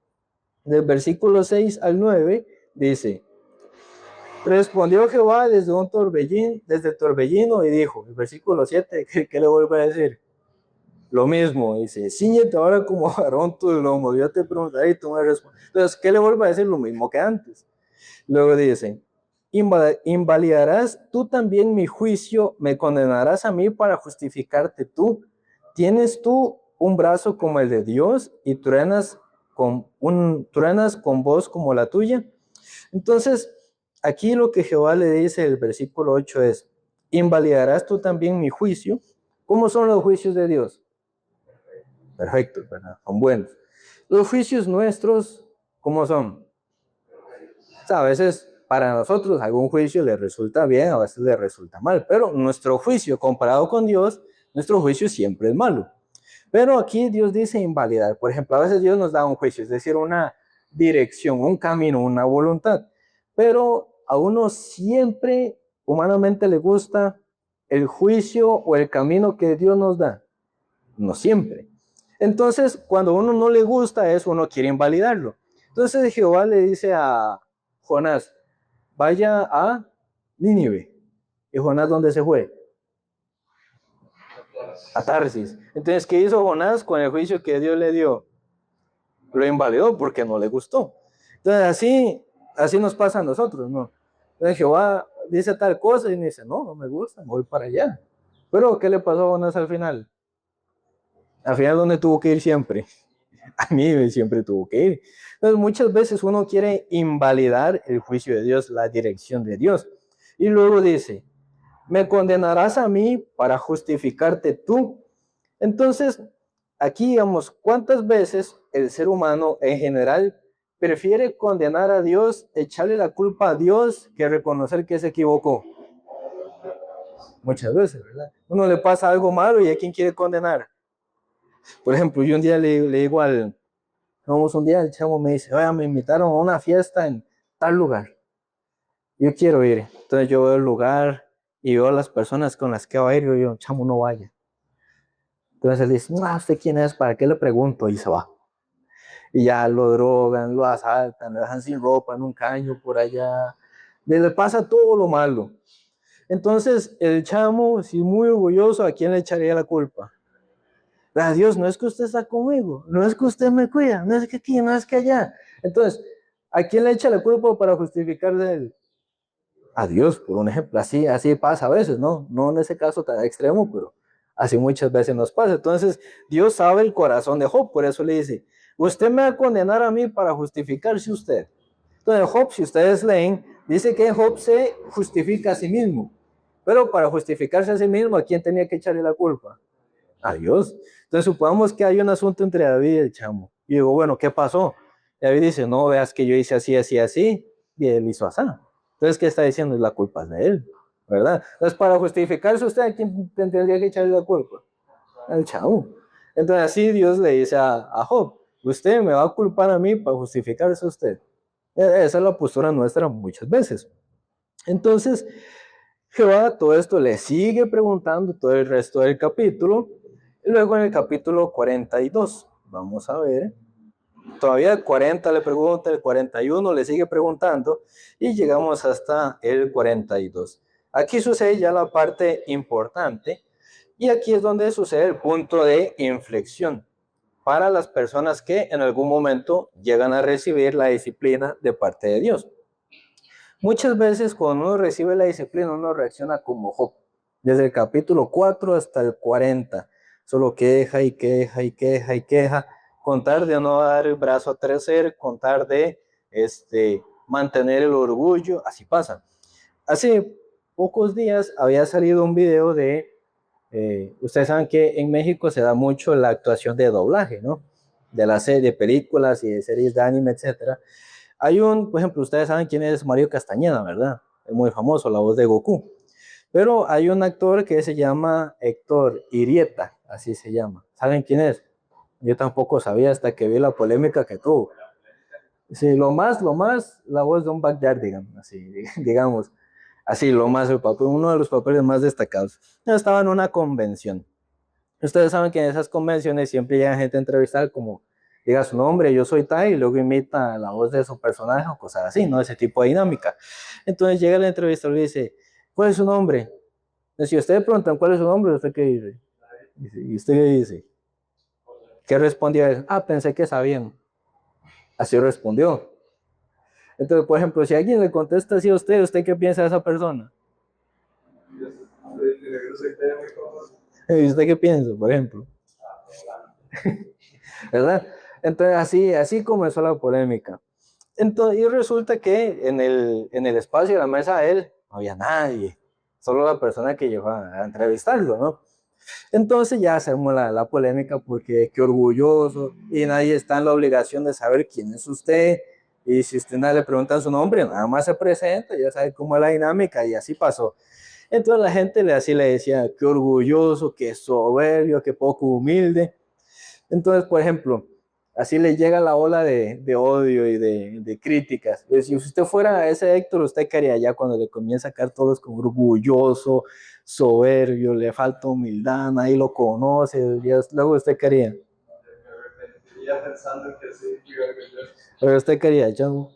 Del versículo 6 al 9 dice, respondió Jehová desde el torbellino y dijo, el versículo 7, ¿qué le vuelve a decir? Lo mismo, dice, ciñete ahora como varón tu lomo, yo te preguntaré y tú me respondes. Entonces, ¿qué le vuelve a decir? Lo mismo que antes. Luego dice, invalidarás tú también mi juicio, me condenarás a mí para justificarte tú. ¿Tienes tú un brazo como el de Dios y truenas con voz como la tuya? Entonces, aquí lo que Jehová le dice el versículo 8 es, invalidarás tú también mi juicio. ¿Cómo son los juicios de Dios? Perfectos, ¿verdad? Son buenos. Los juicios nuestros, ¿cómo son? O sea, a veces para nosotros algún juicio le resulta bien, a veces le resulta mal, pero nuestro juicio comparado con Dios, nuestro juicio siempre es malo. Pero aquí Dios dice invalidar. Por ejemplo, a veces Dios nos da un juicio, es decir, una dirección, un camino, una voluntad. Pero a uno siempre humanamente le gusta el juicio o el camino que Dios nos da. No siempre. Entonces, cuando a uno no le gusta eso, uno quiere invalidarlo. Entonces Jehová le dice a Jonás, vaya a Nínive. ¿Y Jonás dónde se fue? A Tarsis. Entonces, ¿qué hizo Jonás con el juicio que Dios le dio? Lo invalidó porque no le gustó. Entonces, así nos pasa a nosotros, ¿no? Entonces Jehová dice tal cosa y dice, no me gusta, voy para allá. Pero, ¿qué le pasó a Jonás al final? Al final, ¿dónde tuvo que ir siempre? A mí siempre tuvo que ir. Entonces, muchas veces uno quiere invalidar el juicio de Dios, la dirección de Dios. Y luego dice, me condenarás a mí para justificarte tú. Entonces, aquí digamos, ¿cuántas veces el ser humano en general prefiere condenar a Dios, echarle la culpa a Dios, que reconocer que se equivocó? Muchas veces, ¿verdad? Uno le pasa algo malo y ¿a quién quiere condenar? Por ejemplo, yo un día le digo un día el chavo me dice, oye, me invitaron a una fiesta en tal lugar. Yo quiero ir. Entonces yo veo el lugar y veo a las personas con las que va a ir. Y yo, chamo, no vaya. Entonces él dice, no, ¿usted quién es? ¿Para qué le pregunto? Y se va. y ya lo drogan, lo asaltan, lo dejan sin ropa en un caño por allá, le pasa todo lo malo. Entonces el chamo, si muy orgulloso, ¿a quién le echaría la culpa? A Dios, no es que usted está conmigo, no es que usted me cuida, no es que aquí, no es que allá. Entonces, ¿a quién le echa la culpa para justificarse él? A Dios, por un ejemplo. Así pasa a veces, ¿no? No en ese caso tan extremo, pero así muchas veces nos pasa. Entonces, Dios sabe el corazón de Job, por eso le dice, usted me va a condenar a mí para justificarse usted. Entonces, Job, si ustedes leen, dice que Job se justifica a sí mismo. Pero para justificarse a sí mismo, ¿a quién tenía que echarle la culpa? A Dios. Entonces, supongamos que hay un asunto entre David y el chamo. Y digo, bueno, ¿qué pasó? David dice, no, veas que yo hice así, así, así. Y él hizo así. Entonces, ¿qué está diciendo? La culpa es de él, ¿verdad? Entonces, para justificarse usted, ¿a quién tendría que echarle la culpa? Al chavo. Entonces, así Dios le dice a Job, usted me va a culpar a mí para justificarse a usted. Esa es la postura nuestra muchas veces. Entonces, Jehová todo esto le sigue preguntando todo el resto del capítulo. Y luego en el capítulo 42, vamos a ver, todavía el 40 le pregunta, el 41 le sigue preguntando y llegamos hasta el 42. Aquí sucede ya la parte importante y aquí es donde sucede el punto de inflexión para las personas que en algún momento llegan a recibir la disciplina de parte de Dios. Muchas veces cuando uno recibe la disciplina uno reacciona como Job, desde el capítulo 4 hasta el 40, solo queja y queja y queja y queja, contar de no dar el brazo a torcer, contar de mantener el orgullo, así pasa. Hace pocos días había salido un video de, ustedes saben que en México se da mucho la actuación de doblaje, ¿no? De las series, películas y de series de anime, etcétera. Hay por ejemplo, ustedes saben quién es Mario Castañeda, ¿verdad? Es muy famoso, la voz de Goku. Pero hay un actor que se llama Héctor Irieta, así se llama. ¿Saben quién es? Yo tampoco sabía hasta que vi la polémica que tuvo. Sí, lo más, la voz de un Backyardigan, así, digamos. Así, lo más, uno de los papeles más destacados. Yo estaba en una convención. Ustedes saben que en esas convenciones siempre llega gente a entrevistar como diga su nombre, yo soy Tai, y luego imita la voz de su personaje o cosas así, ¿no? Ese tipo de dinámica. Entonces llega el entrevistador y dice, ¿cuál es su nombre? Y si ustedes preguntan cuál es su nombre, ¿usted qué dice? ¿Y usted qué dice? ¿Qué respondió él? Ah, pensé que sabían. Así respondió. Entonces, por ejemplo, si alguien le contesta así a usted, ¿usted qué piensa de esa persona? ¿Y usted qué piensa, por ejemplo? ¿Verdad? Entonces, así comenzó la polémica. Entonces, y resulta que en el espacio de la mesa de él no había nadie, solo la persona que llegó a entrevistarlo, ¿no? Entonces ya hacemos la polémica porque qué orgulloso y nadie está en la obligación de saber quién es usted y si usted nada le pregunta su nombre, nada más se presenta, ya sabe cómo es la dinámica y así pasó. Entonces la gente así le decía, qué orgulloso, qué soberbio, qué poco humilde. Entonces, por ejemplo, así le llega la ola de odio y de críticas. Pues, si usted fuera ese Héctor, ¿usted qué haría ya cuando le comienza a sacar todos como orgulloso, soberbio, le falta humildad, nadie lo conoce? Luego usted qué haría. Pero usted qué haría, chavo.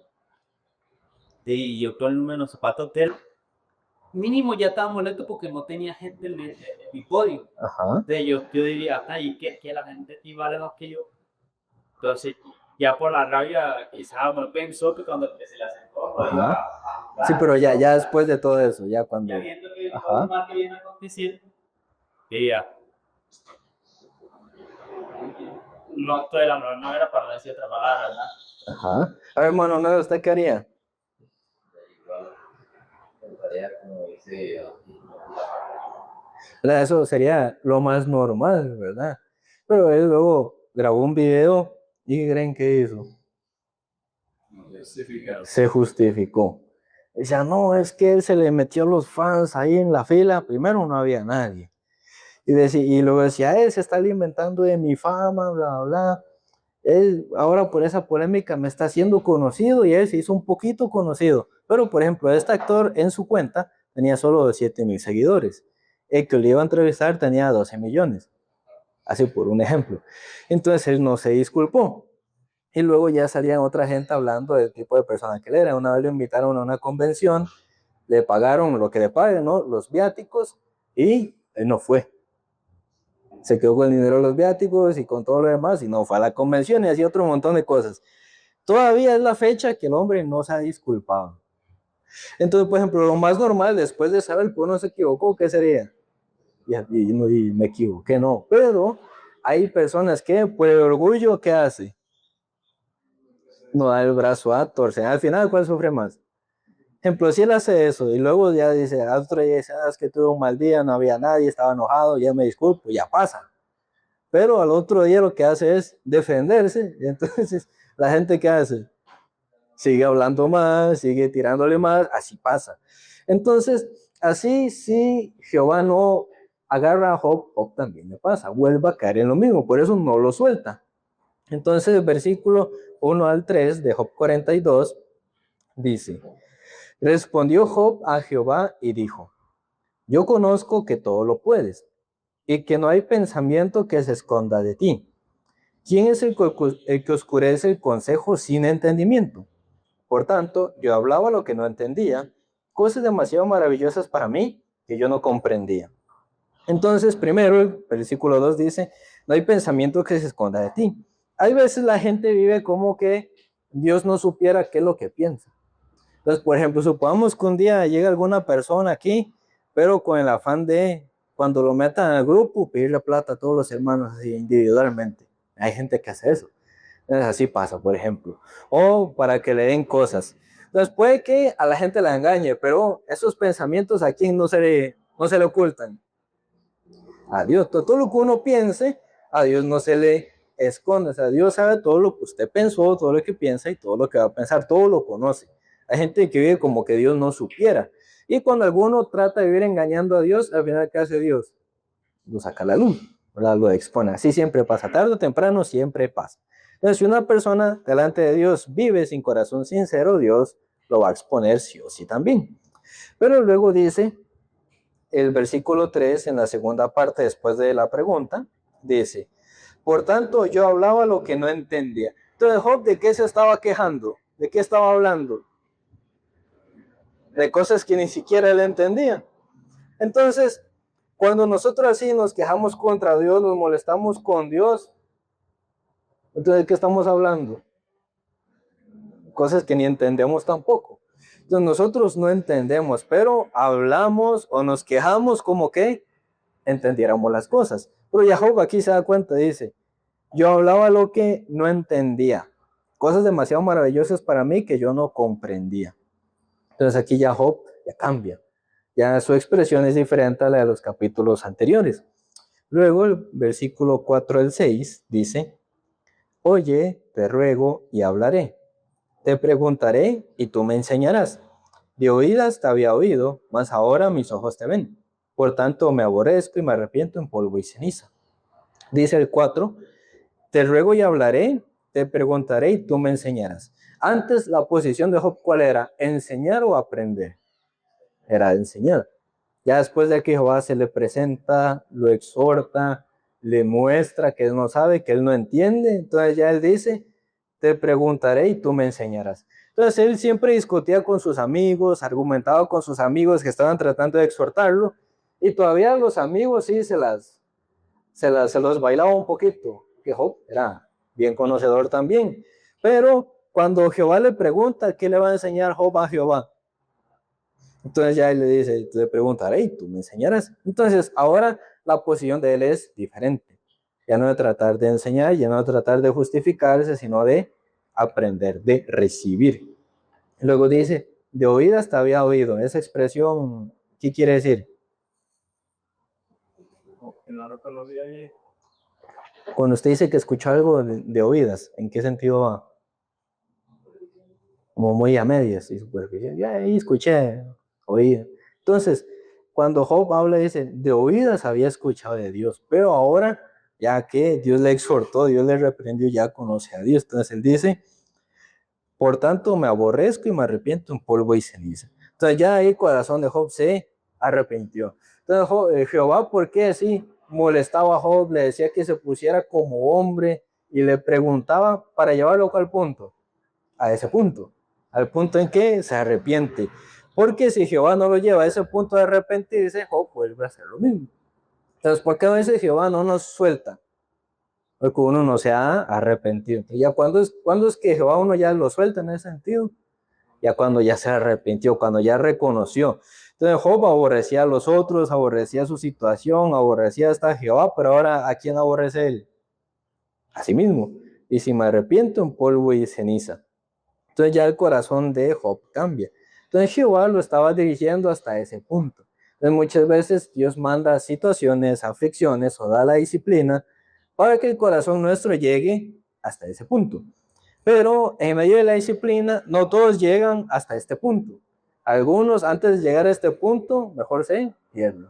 Y yo con el número de los zapatos de él, mínimo ya estaba molesto porque no tenía gente en mi podio. Ajá. De yo diría, ay, que la gente sí vale más que yo. Entonces, ya por la rabia, quizás me pensó que cuando se le acercó, Ajá. Sí, pero ya después de todo eso, ya cuando... ya viendo que todo lo mal que viene a acontecer, diría, no acto de la no era para decir otra palabra, ¿verdad? Ajá. A ver, hermano, ¿no? ¿Usted qué haría? Eso sería lo más normal, ¿verdad? Pero él luego grabó un video y ¿qué creen que hizo? Se justificó. Decía, no, es que él se le metió a los fans ahí en la fila. Primero no había nadie. Y luego decía, él se está alimentando de mi fama, bla, bla. Él ahora por esa polémica me está haciendo conocido y él se hizo un poquito conocido. Pero, por ejemplo, este actor en su cuenta tenía solo 7,000 seguidores. El que le iba a entrevistar tenía 12 millones. Así por un ejemplo. Entonces él no se disculpó. Y luego ya salían otra gente hablando del tipo de persona que él era. Una vez lo invitaron a una convención, le pagaron lo que le paguen, ¿no? Los viáticos, y él no fue. Se quedó con el dinero de los viáticos y con todo lo demás, y no fue a la convención y hacía otro montón de cosas. Todavía es la fecha que el hombre no se ha disculpado. Entonces, por ejemplo, lo más normal después de saber que uno se equivocó, ¿qué sería? Y me equivoqué, no. Pero hay personas que por el orgullo, ¿qué hace? No da el brazo a torcer. Al final, ¿cuál sufre más? Ejemplo, si él hace eso y luego ya dice, al otro día dice, es que tuve un mal día, no había nadie, estaba enojado, ya me disculpo, ya pasa. Pero al otro día lo que hace es defenderse. Y entonces, ¿la gente qué hace? Sigue hablando más, sigue tirándole más, así pasa. Entonces, así si Jehová no agarra a Job, Job también le pasa, vuelve a caer en lo mismo, por eso no lo suelta. Entonces, el versículo 1 al 3 de Job 42 dice, respondió Job a Jehová y dijo, yo conozco que todo lo puedes y que no hay pensamiento que se esconda de ti. ¿Quién es el que oscurece el consejo sin entendimiento? Por tanto, yo hablaba lo que no entendía, cosas demasiado maravillosas para mí que yo no comprendía. Entonces, primero, el versículo 2 dice, no hay pensamiento que se esconda de ti. Hay veces la gente vive como que Dios no supiera qué es lo que piensa. Entonces, por ejemplo, supongamos que un día llega alguna persona aquí, pero con el afán de, cuando lo metan al grupo, pedirle plata a todos los hermanos así, individualmente. Hay gente que hace eso. Entonces, así pasa, por ejemplo. O para que le den cosas. Entonces, puede que a la gente la engañe, pero esos pensamientos a quien no se le ocultan. A Dios. Todo lo que uno piense, a Dios no se le esconde. O sea, Dios sabe todo lo que usted pensó, todo lo que piensa y todo lo que va a pensar, todo lo conoce. Hay gente que vive como que Dios no supiera. Y cuando alguno trata de vivir engañando a Dios, al final, ¿qué hace Dios? Lo saca a la luz, ¿verdad? Lo expone. Así siempre pasa. Tarde o temprano siempre pasa. Entonces, si una persona delante de Dios vive sin corazón sincero, Dios lo va a exponer sí o sí también. Pero luego dice, el versículo 3, en la segunda parte, después de la pregunta, dice, por tanto, yo hablaba lo que no entendía. Entonces, Job, ¿de qué se estaba quejando? ¿De qué estaba hablando? De cosas que ni siquiera él entendía. Entonces, cuando nosotros así nos quejamos contra Dios, nos molestamos con Dios, entonces, ¿de qué estamos hablando? Cosas que ni entendemos tampoco. Entonces, nosotros no entendemos, pero hablamos o nos quejamos como que entendiéramos las cosas. Pero ya Job aquí se da cuenta, dice, yo hablaba lo que no entendía, cosas demasiado maravillosas para mí que yo no comprendía. Entonces aquí ya Job ya cambia, ya su expresión es diferente a la de los capítulos anteriores. Luego el versículo 4 al 6 dice, oye, te ruego y hablaré, te preguntaré y tú me enseñarás. De oídas te había oído, mas ahora mis ojos te ven. Por tanto me aborrezco y me arrepiento en polvo y ceniza. Dice el 4, te ruego y hablaré, te preguntaré y tú me enseñarás. Antes la posición de Job, ¿cuál era? ¿Enseñar o aprender? Era enseñar. Ya después de que Jehová se le presenta, lo exhorta, le muestra que él no sabe, que él no entiende, entonces ya él dice, te preguntaré y tú me enseñarás. Entonces él siempre discutía con sus amigos, argumentaba con sus amigos que estaban tratando de exhortarlo, y todavía los amigos sí se los bailaba un poquito, que Job era bien conocedor también. Pero cuando Jehová le pregunta, ¿qué le va a enseñar Job a Jehová? Entonces ya él le dice, te preguntaré y tú me enseñarás. Entonces ahora la posición de él es diferente. Ya no de tratar de enseñar, ya no de tratar de justificarse, sino de aprender, de recibir. Luego dice, de oídas te había oído. Esa expresión, ¿qué quiere decir? Cuando usted dice que escuchó algo de oídas, ¿en qué sentido va? Como muy a medias y superficial. Ya ahí escuché, oí. Entonces, cuando Job habla, dice, de oídas había escuchado de Dios, pero ahora, ya que Dios le exhortó, Dios le reprendió, ya conoce a Dios. Entonces él dice, por tanto me aborrezco y me arrepiento en polvo y ceniza. Entonces ya ahí el corazón de Job se arrepintió. Entonces Jehová, ¿por qué así molestaba a Job? Le decía que se pusiera como hombre, y le preguntaba para llevarlo ¿a cuál punto? A ese punto, al punto en que se arrepiente. Porque si Jehová no lo lleva a ese punto de arrepentirse, Job vuelve a hacer lo mismo. Entonces, ¿por qué a veces Jehová no nos suelta? Porque uno no se ha arrepentido. Y ya cuando es que Jehová uno ya lo suelta en ese sentido, ya cuando ya se arrepintió, cuando ya reconoció. Entonces Job aborrecía a los otros, aborrecía su situación, aborrecía hasta a Jehová, pero ahora ¿a quién aborrece él? A sí mismo. Y si me arrepiento, en polvo y ceniza. Entonces ya el corazón de Job cambia. Entonces Jehová lo estaba dirigiendo hasta ese punto. Entonces muchas veces Dios manda situaciones, aflicciones o da la disciplina para que el corazón nuestro llegue hasta ese punto. Pero en medio de la disciplina, no todos llegan hasta este punto. Algunos, antes de llegar a este punto, mejor se pierden.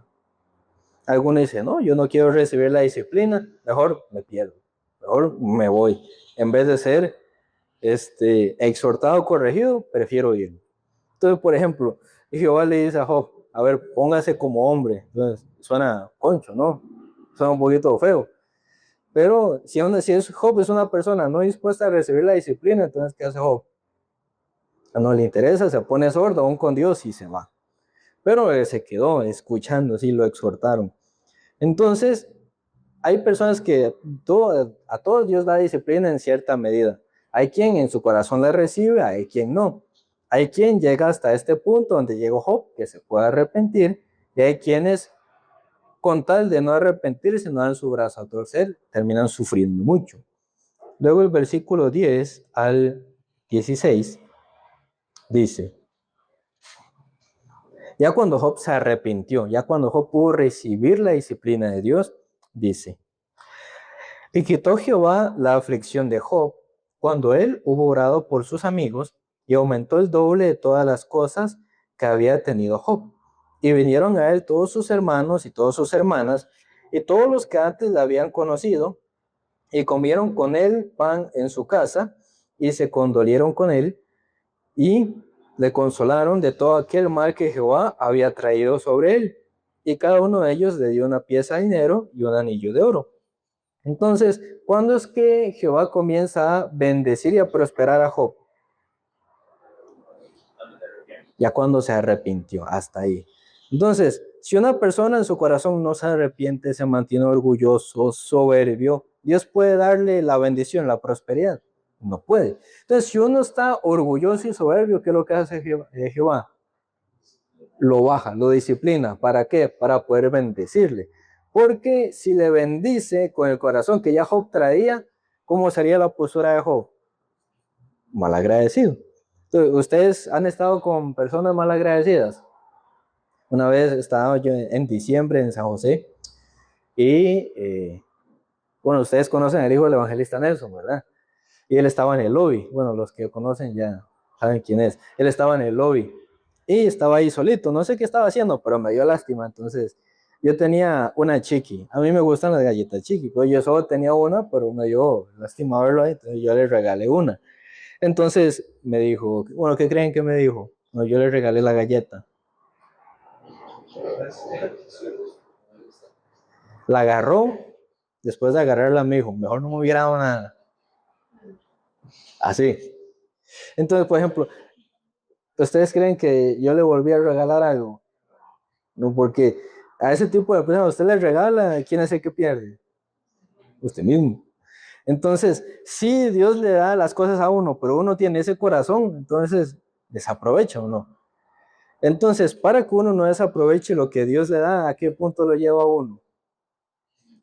Algunos dicen, no, yo no quiero recibir la disciplina, mejor me pierdo, mejor me voy. En vez de ser exhortado, corregido, prefiero ir. Entonces, por ejemplo, Jehová le dice a Job, a ver, póngase como hombre. Entonces, suena concho, ¿no? Suena un poquito feo. Pero si Job es una persona no dispuesta a recibir la disciplina, entonces ¿qué hace Job? No le interesa, se pone sordo aún con Dios y se va. Pero él se quedó escuchando, así lo exhortaron. Entonces, hay personas que a todos Dios da disciplina en cierta medida. Hay quien en su corazón la recibe, hay quien no. Hay quien llega hasta este punto donde llegó Job, que se puede arrepentir, y hay quienes con tal de no arrepentirse, no dan su brazo a torcer, terminan sufriendo mucho. Luego el versículo 10 al 16 dice, ya cuando Job se arrepintió, ya cuando Job pudo recibir la disciplina de Dios, dice, y quitó Jehová la aflicción de Job cuando él hubo orado por sus amigos y aumentó el doble de todas las cosas que había tenido Job. Y vinieron a él todos sus hermanos y todas sus hermanas, y todos los que antes la habían conocido, y comieron con él pan en su casa, y se condolieron con él, y le consolaron de todo aquel mal que Jehová había traído sobre él. Y cada uno de ellos le dio una pieza de dinero y un anillo de oro. Entonces, ¿cuándo es que Jehová comienza a bendecir y a prosperar a Job? Ya cuando se arrepintió, hasta ahí. Entonces, si una persona en su corazón no se arrepiente, se mantiene orgulloso, soberbio, ¿Dios puede darle la bendición, la prosperidad? No puede. Entonces, si uno está orgulloso y soberbio, ¿qué es lo que hace Jehová? Lo baja, lo disciplina. ¿Para qué? Para poder bendecirle. Porque si le bendice con el corazón que ya Job traía, ¿cómo sería la postura de Job? Malagradecido. Entonces, ¿ustedes han estado con personas malagradecidas? Una vez estaba yo en diciembre en San José y, bueno, ustedes conocen al hijo del evangelista Nelson, ¿verdad? Y él estaba en el lobby. Bueno, los que conocen ya saben quién es. Él estaba en el lobby y estaba ahí solito. No sé qué estaba haciendo, pero me dio lástima. Entonces, yo tenía una chiqui. A mí me gustan las galletas chiqui. Pues yo solo tenía una, pero me dio lástima verlo ahí. Entonces, yo le regalé una. Entonces, me dijo, bueno, ¿qué creen que me dijo? No, yo le regalé la galleta. La agarró, después de agarrarla me dijo, mejor no me hubiera dado nada. Así. Entonces, por ejemplo, ¿ustedes creen que yo le volví a regalar algo? No, porque a ese tipo de personas usted le regala, ¿quién es el que pierde? Usted mismo. Entonces, sí, Dios le da las cosas a uno, pero uno tiene ese corazón, entonces desaprovecha o no. Entonces, para que uno no desaproveche lo que Dios le da, ¿a qué punto lo lleva a uno?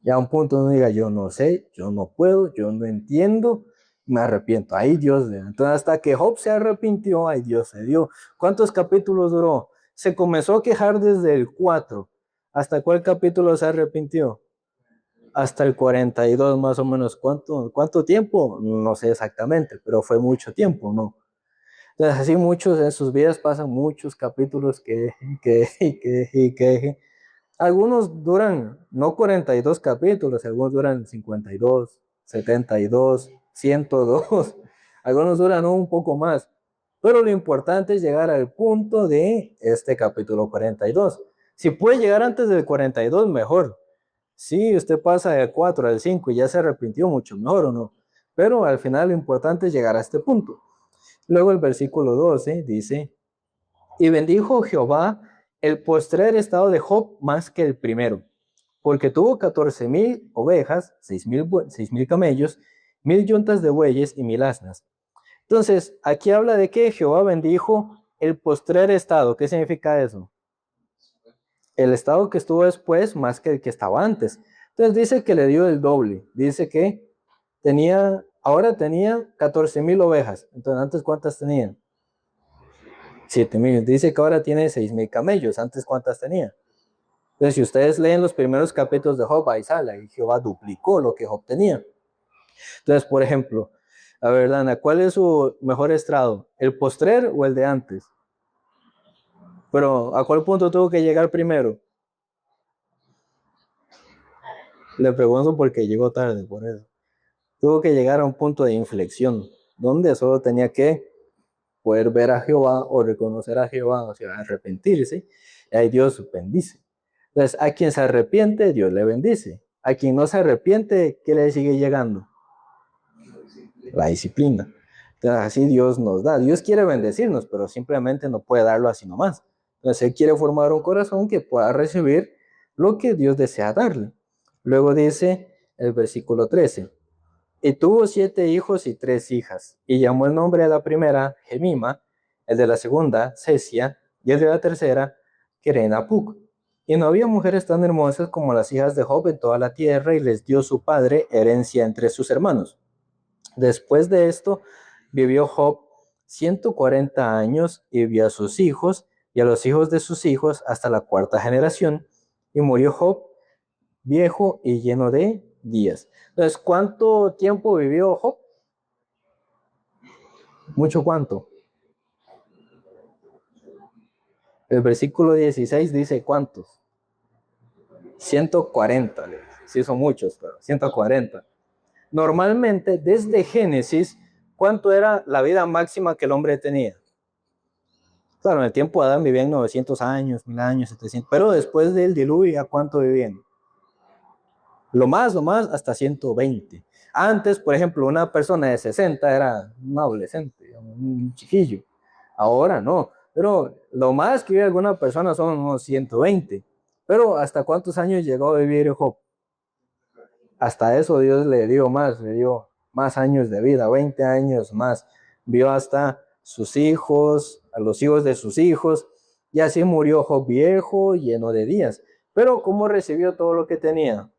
Ya a un punto uno diga, yo no sé, yo no puedo, yo no entiendo, me arrepiento. Ahí Dios le da. Entonces, hasta que Job se arrepintió, ahí Dios se dio. ¿Cuántos capítulos duró? Se comenzó a quejar desde el 4. ¿Hasta cuál capítulo se arrepintió? Hasta el 42 más o menos. ¿Cuánto tiempo? No sé exactamente, pero fue mucho tiempo, ¿no? Entonces, así muchos en sus vidas pasan muchos capítulos que algunos duran no 42 capítulos, algunos duran 52, 72, 102, algunos duran un poco más. Pero lo importante es llegar al punto de este capítulo 42. Si puede llegar antes del 42, mejor. Si usted pasa del 4 al 5 y ya se arrepintió, mucho mejor, ¿o no? Pero al final lo importante es llegar a este punto. Luego el versículo 12 dice, y bendijo Jehová el postrer estado de Job más que el primero, porque tuvo 14,000 ovejas, 6,000 camellos, 1,000 yuntas de bueyes y 1,000 asnas. Entonces, aquí habla de que Jehová bendijo el postrer estado. ¿Qué significa eso? El estado que estuvo después más que el que estaba antes. Entonces dice que le dio el doble. Dice que ahora tenía 14,000 ovejas. Entonces, ¿antes cuántas tenían? 7,000. Dice que ahora tiene 6,000 camellos. ¿Antes cuántas tenía? Entonces, si ustedes leen los primeros capítulos de Job, ahí sale, y Jehová duplicó lo que Job tenía. Entonces, por ejemplo, a ver, Dana, ¿cuál es su mejor estrado? ¿El postrer o el de antes? Pero, ¿a cuál punto tuvo que llegar primero? Le pregunto porque llegó tarde, por eso. Tuvo que llegar a un punto de inflexión, donde solo tenía que poder ver a Jehová o reconocer a Jehová, o sea, arrepentirse, y ahí Dios bendice. Entonces, a quien se arrepiente, Dios le bendice. A quien no se arrepiente, ¿qué le sigue llegando? La disciplina. Entonces, así Dios nos da. Dios quiere bendecirnos, pero simplemente no puede darlo así nomás. Entonces, Él quiere formar un corazón que pueda recibir lo que Dios desea darle. Luego dice el versículo 13. Y tuvo 7 hijos y 3 hijas, y llamó el nombre de la primera Gemima, el de la segunda Cesia, y el de la tercera Kerenapuc. Y no había mujeres tan hermosas como las hijas de Job en toda la tierra, y les dio su padre herencia entre sus hermanos. Después de esto, vivió Job 140 años, y vio a sus hijos, y a los hijos de sus hijos, hasta la 4ª generación, y murió Job viejo y lleno de días. Entonces, ¿cuánto tiempo vivió Job? ¿Mucho cuánto? El versículo 16 dice ¿cuántos? 140. Sí son muchos, pero 140. Normalmente, desde Génesis, ¿cuánto era la vida máxima que el hombre tenía? Claro, en el tiempo de Adán vivían 900 años, 1000 años, 700, pero después del diluvio, ¿a cuánto vivían? Lo más, hasta 120. Antes, por ejemplo, una persona de 60 era un adolescente, un chiquillo. Ahora no, pero lo más que vive alguna persona son unos 120. Pero ¿hasta cuántos años llegó a vivir Job? Hasta eso Dios le dio más años de vida, 20 años más. Vio hasta sus hijos, a los hijos de sus hijos, y así murió Job viejo, lleno de días. Pero ¿cómo recibió todo lo que tenía?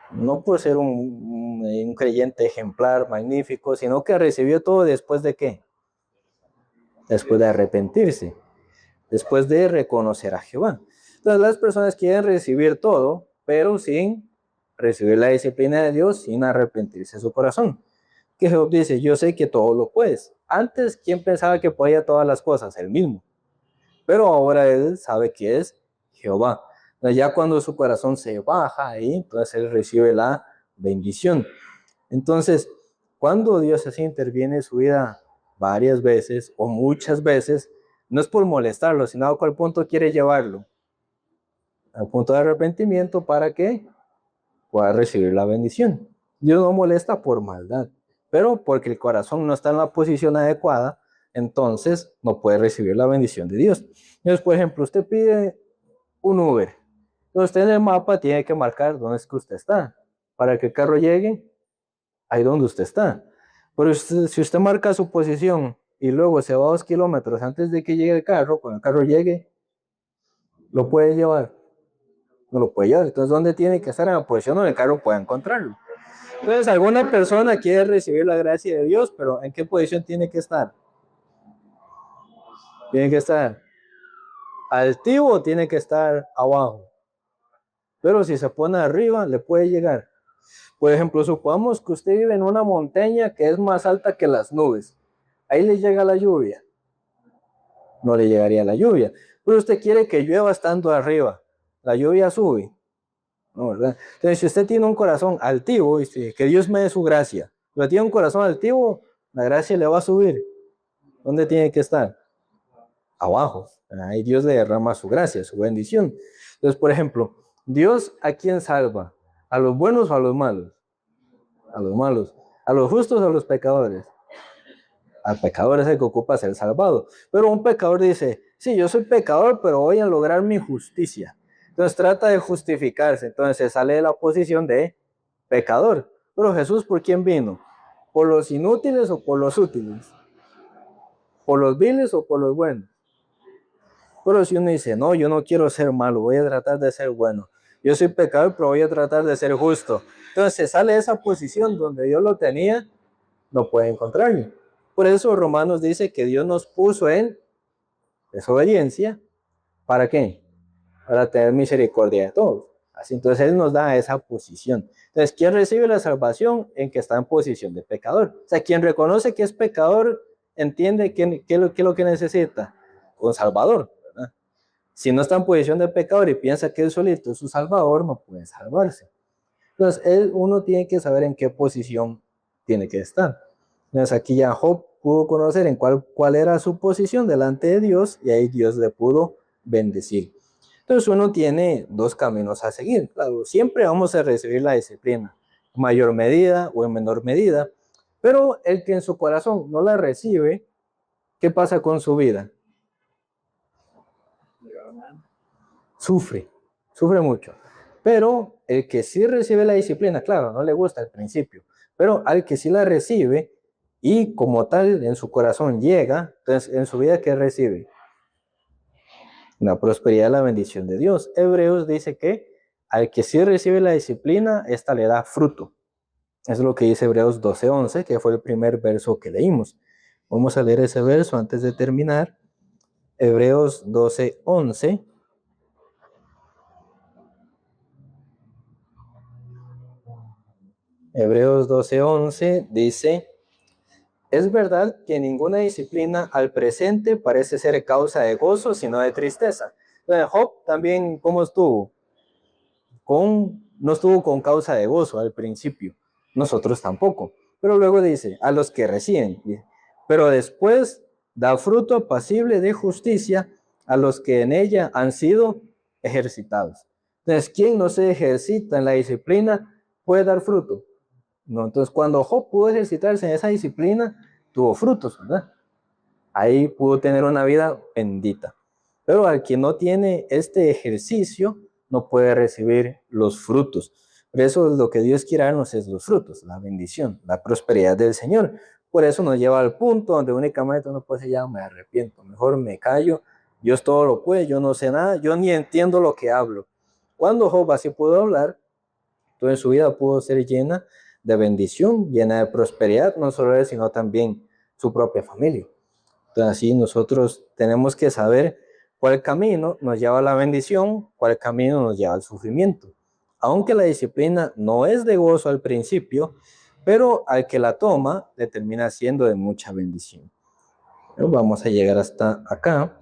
No por ser un creyente ejemplar, magnífico, sino que recibió todo después de ¿qué? Después de arrepentirse, después de reconocer a Jehová. Entonces las personas quieren recibir todo, pero sin recibir la disciplina de Dios, sin arrepentirse de su corazón. Que Job dice, yo sé que todo lo puedes. Antes, ¿quién pensaba que podía todas las cosas? Él mismo. Pero ahora él sabe que es Jehová. Ya cuando su corazón se baja ahí, entonces él recibe la bendición. Entonces, cuando Dios así interviene en su vida varias veces o muchas veces, no es por molestarlo, sino a cuál punto quiere llevarlo. Al punto de arrepentimiento para que pueda recibir la bendición. Dios no molesta por maldad, pero porque el corazón no está en la posición adecuada, entonces no puede recibir la bendición de Dios. Entonces, por ejemplo, usted pide un Uber. Usted en el mapa tiene que marcar dónde es que usted está. Para que el carro llegue ahí donde usted está. Pero si usted marca su posición y luego se va 2 kilómetros antes de que llegue el carro, cuando el carro llegue, ¿lo puede llevar? No lo puede llevar. Entonces, ¿dónde tiene que estar? En la posición donde el carro pueda encontrarlo. Entonces, alguna persona quiere recibir la gracia de Dios, pero ¿en qué posición tiene que estar? Tiene que estar altivo o tiene que estar abajo. Pero si se pone arriba, le puede llegar. Por ejemplo, supongamos que usted vive en una montaña que es más alta que las nubes. Ahí le llega la lluvia. No le llegaría la lluvia. Pero usted quiere que llueva estando arriba. La lluvia sube. No, ¿verdad? Entonces, si usted tiene un corazón altivo, y que Dios me dé su gracia. Pero tiene un corazón altivo, la gracia le va a subir. ¿Dónde tiene que estar? Abajo. Ahí Dios le derrama su gracia, su bendición. Entonces, por ejemplo, Dios, ¿a quién salva? ¿A los buenos o a los malos? A los malos. ¿A los justos o a los pecadores? Al pecador es el que ocupa ser salvado. Pero un pecador dice, sí, yo soy pecador, pero voy a lograr mi justicia. Entonces trata de justificarse. Entonces se sale de la posición de pecador. Pero Jesús, ¿por quién vino? ¿Por los inútiles o por los útiles? ¿Por los viles o por los buenos? Pero si uno dice, no, yo no quiero ser malo, voy a tratar de ser bueno. Yo soy pecador, pero voy a tratar de ser justo. Entonces se sale de esa posición donde Dios lo tenía, no puede encontrarlo. Por eso Romanos dice que Dios nos puso en desobediencia. ¿Para qué? Para tener misericordia de todos. Así, entonces Él nos da esa posición. Entonces, ¿quién recibe la salvación? En que está en posición de pecador. O sea, quien reconoce que es pecador, entiende qué es lo que necesita. Un salvador, ¿verdad? Si no está en posición de pecador y piensa que Él solito es su salvador, no puede salvarse. Entonces, uno tiene que saber en qué posición tiene que estar. Entonces, aquí ya Job pudo conocer en cuál era su posición delante de Dios y ahí Dios le pudo bendecir. Entonces uno tiene dos caminos a seguir. Claro, siempre vamos a recibir la disciplina, en mayor medida o en menor medida, pero el que en su corazón no la recibe, ¿qué pasa con su vida? Sufre mucho. Pero el que sí recibe la disciplina, claro, no le gusta al principio, pero al que sí la recibe y como tal en su corazón llega, entonces en su vida, ¿qué recibe? La prosperidad y la bendición de Dios. Hebreos dice que al que sí recibe la disciplina, esta le da fruto. Es lo que dice Hebreos 12:11, que fue el primer verso que leímos. Vamos a leer ese verso antes de terminar. Hebreos 12:11. Hebreos 12:11 dice, es verdad que ninguna disciplina al presente parece ser causa de gozo, sino de tristeza. Job también, ¿cómo estuvo? No estuvo con causa de gozo al principio, nosotros tampoco. Pero luego dice, a los que reciben, pero después da fruto apacible de justicia a los que en ella han sido ejercitados. Entonces, quien no se ejercita en la disciplina puede dar fruto. No, entonces cuando Job pudo ejercitarse en esa disciplina, tuvo frutos, ¿verdad? Ahí pudo tener una vida bendita. Pero al que no tiene este ejercicio, no puede recibir los frutos. Por eso lo que Dios quiere darnos es los frutos, la bendición, la prosperidad del Señor. Por eso nos lleva al punto donde únicamente uno puede decir, ya me arrepiento, mejor me callo, Dios todo lo puede, yo no sé nada, yo ni entiendo lo que hablo. Cuando Job así pudo hablar, toda su vida pudo ser llena de bendición, llena de prosperidad, no solo él, sino también su propia familia. Entonces así nosotros tenemos que saber cuál camino nos lleva a la bendición, cuál camino nos lleva al sufrimiento. Aunque la disciplina no es de gozo al principio, pero al que la toma le termina siendo de mucha bendición. Pero vamos a llegar hasta acá.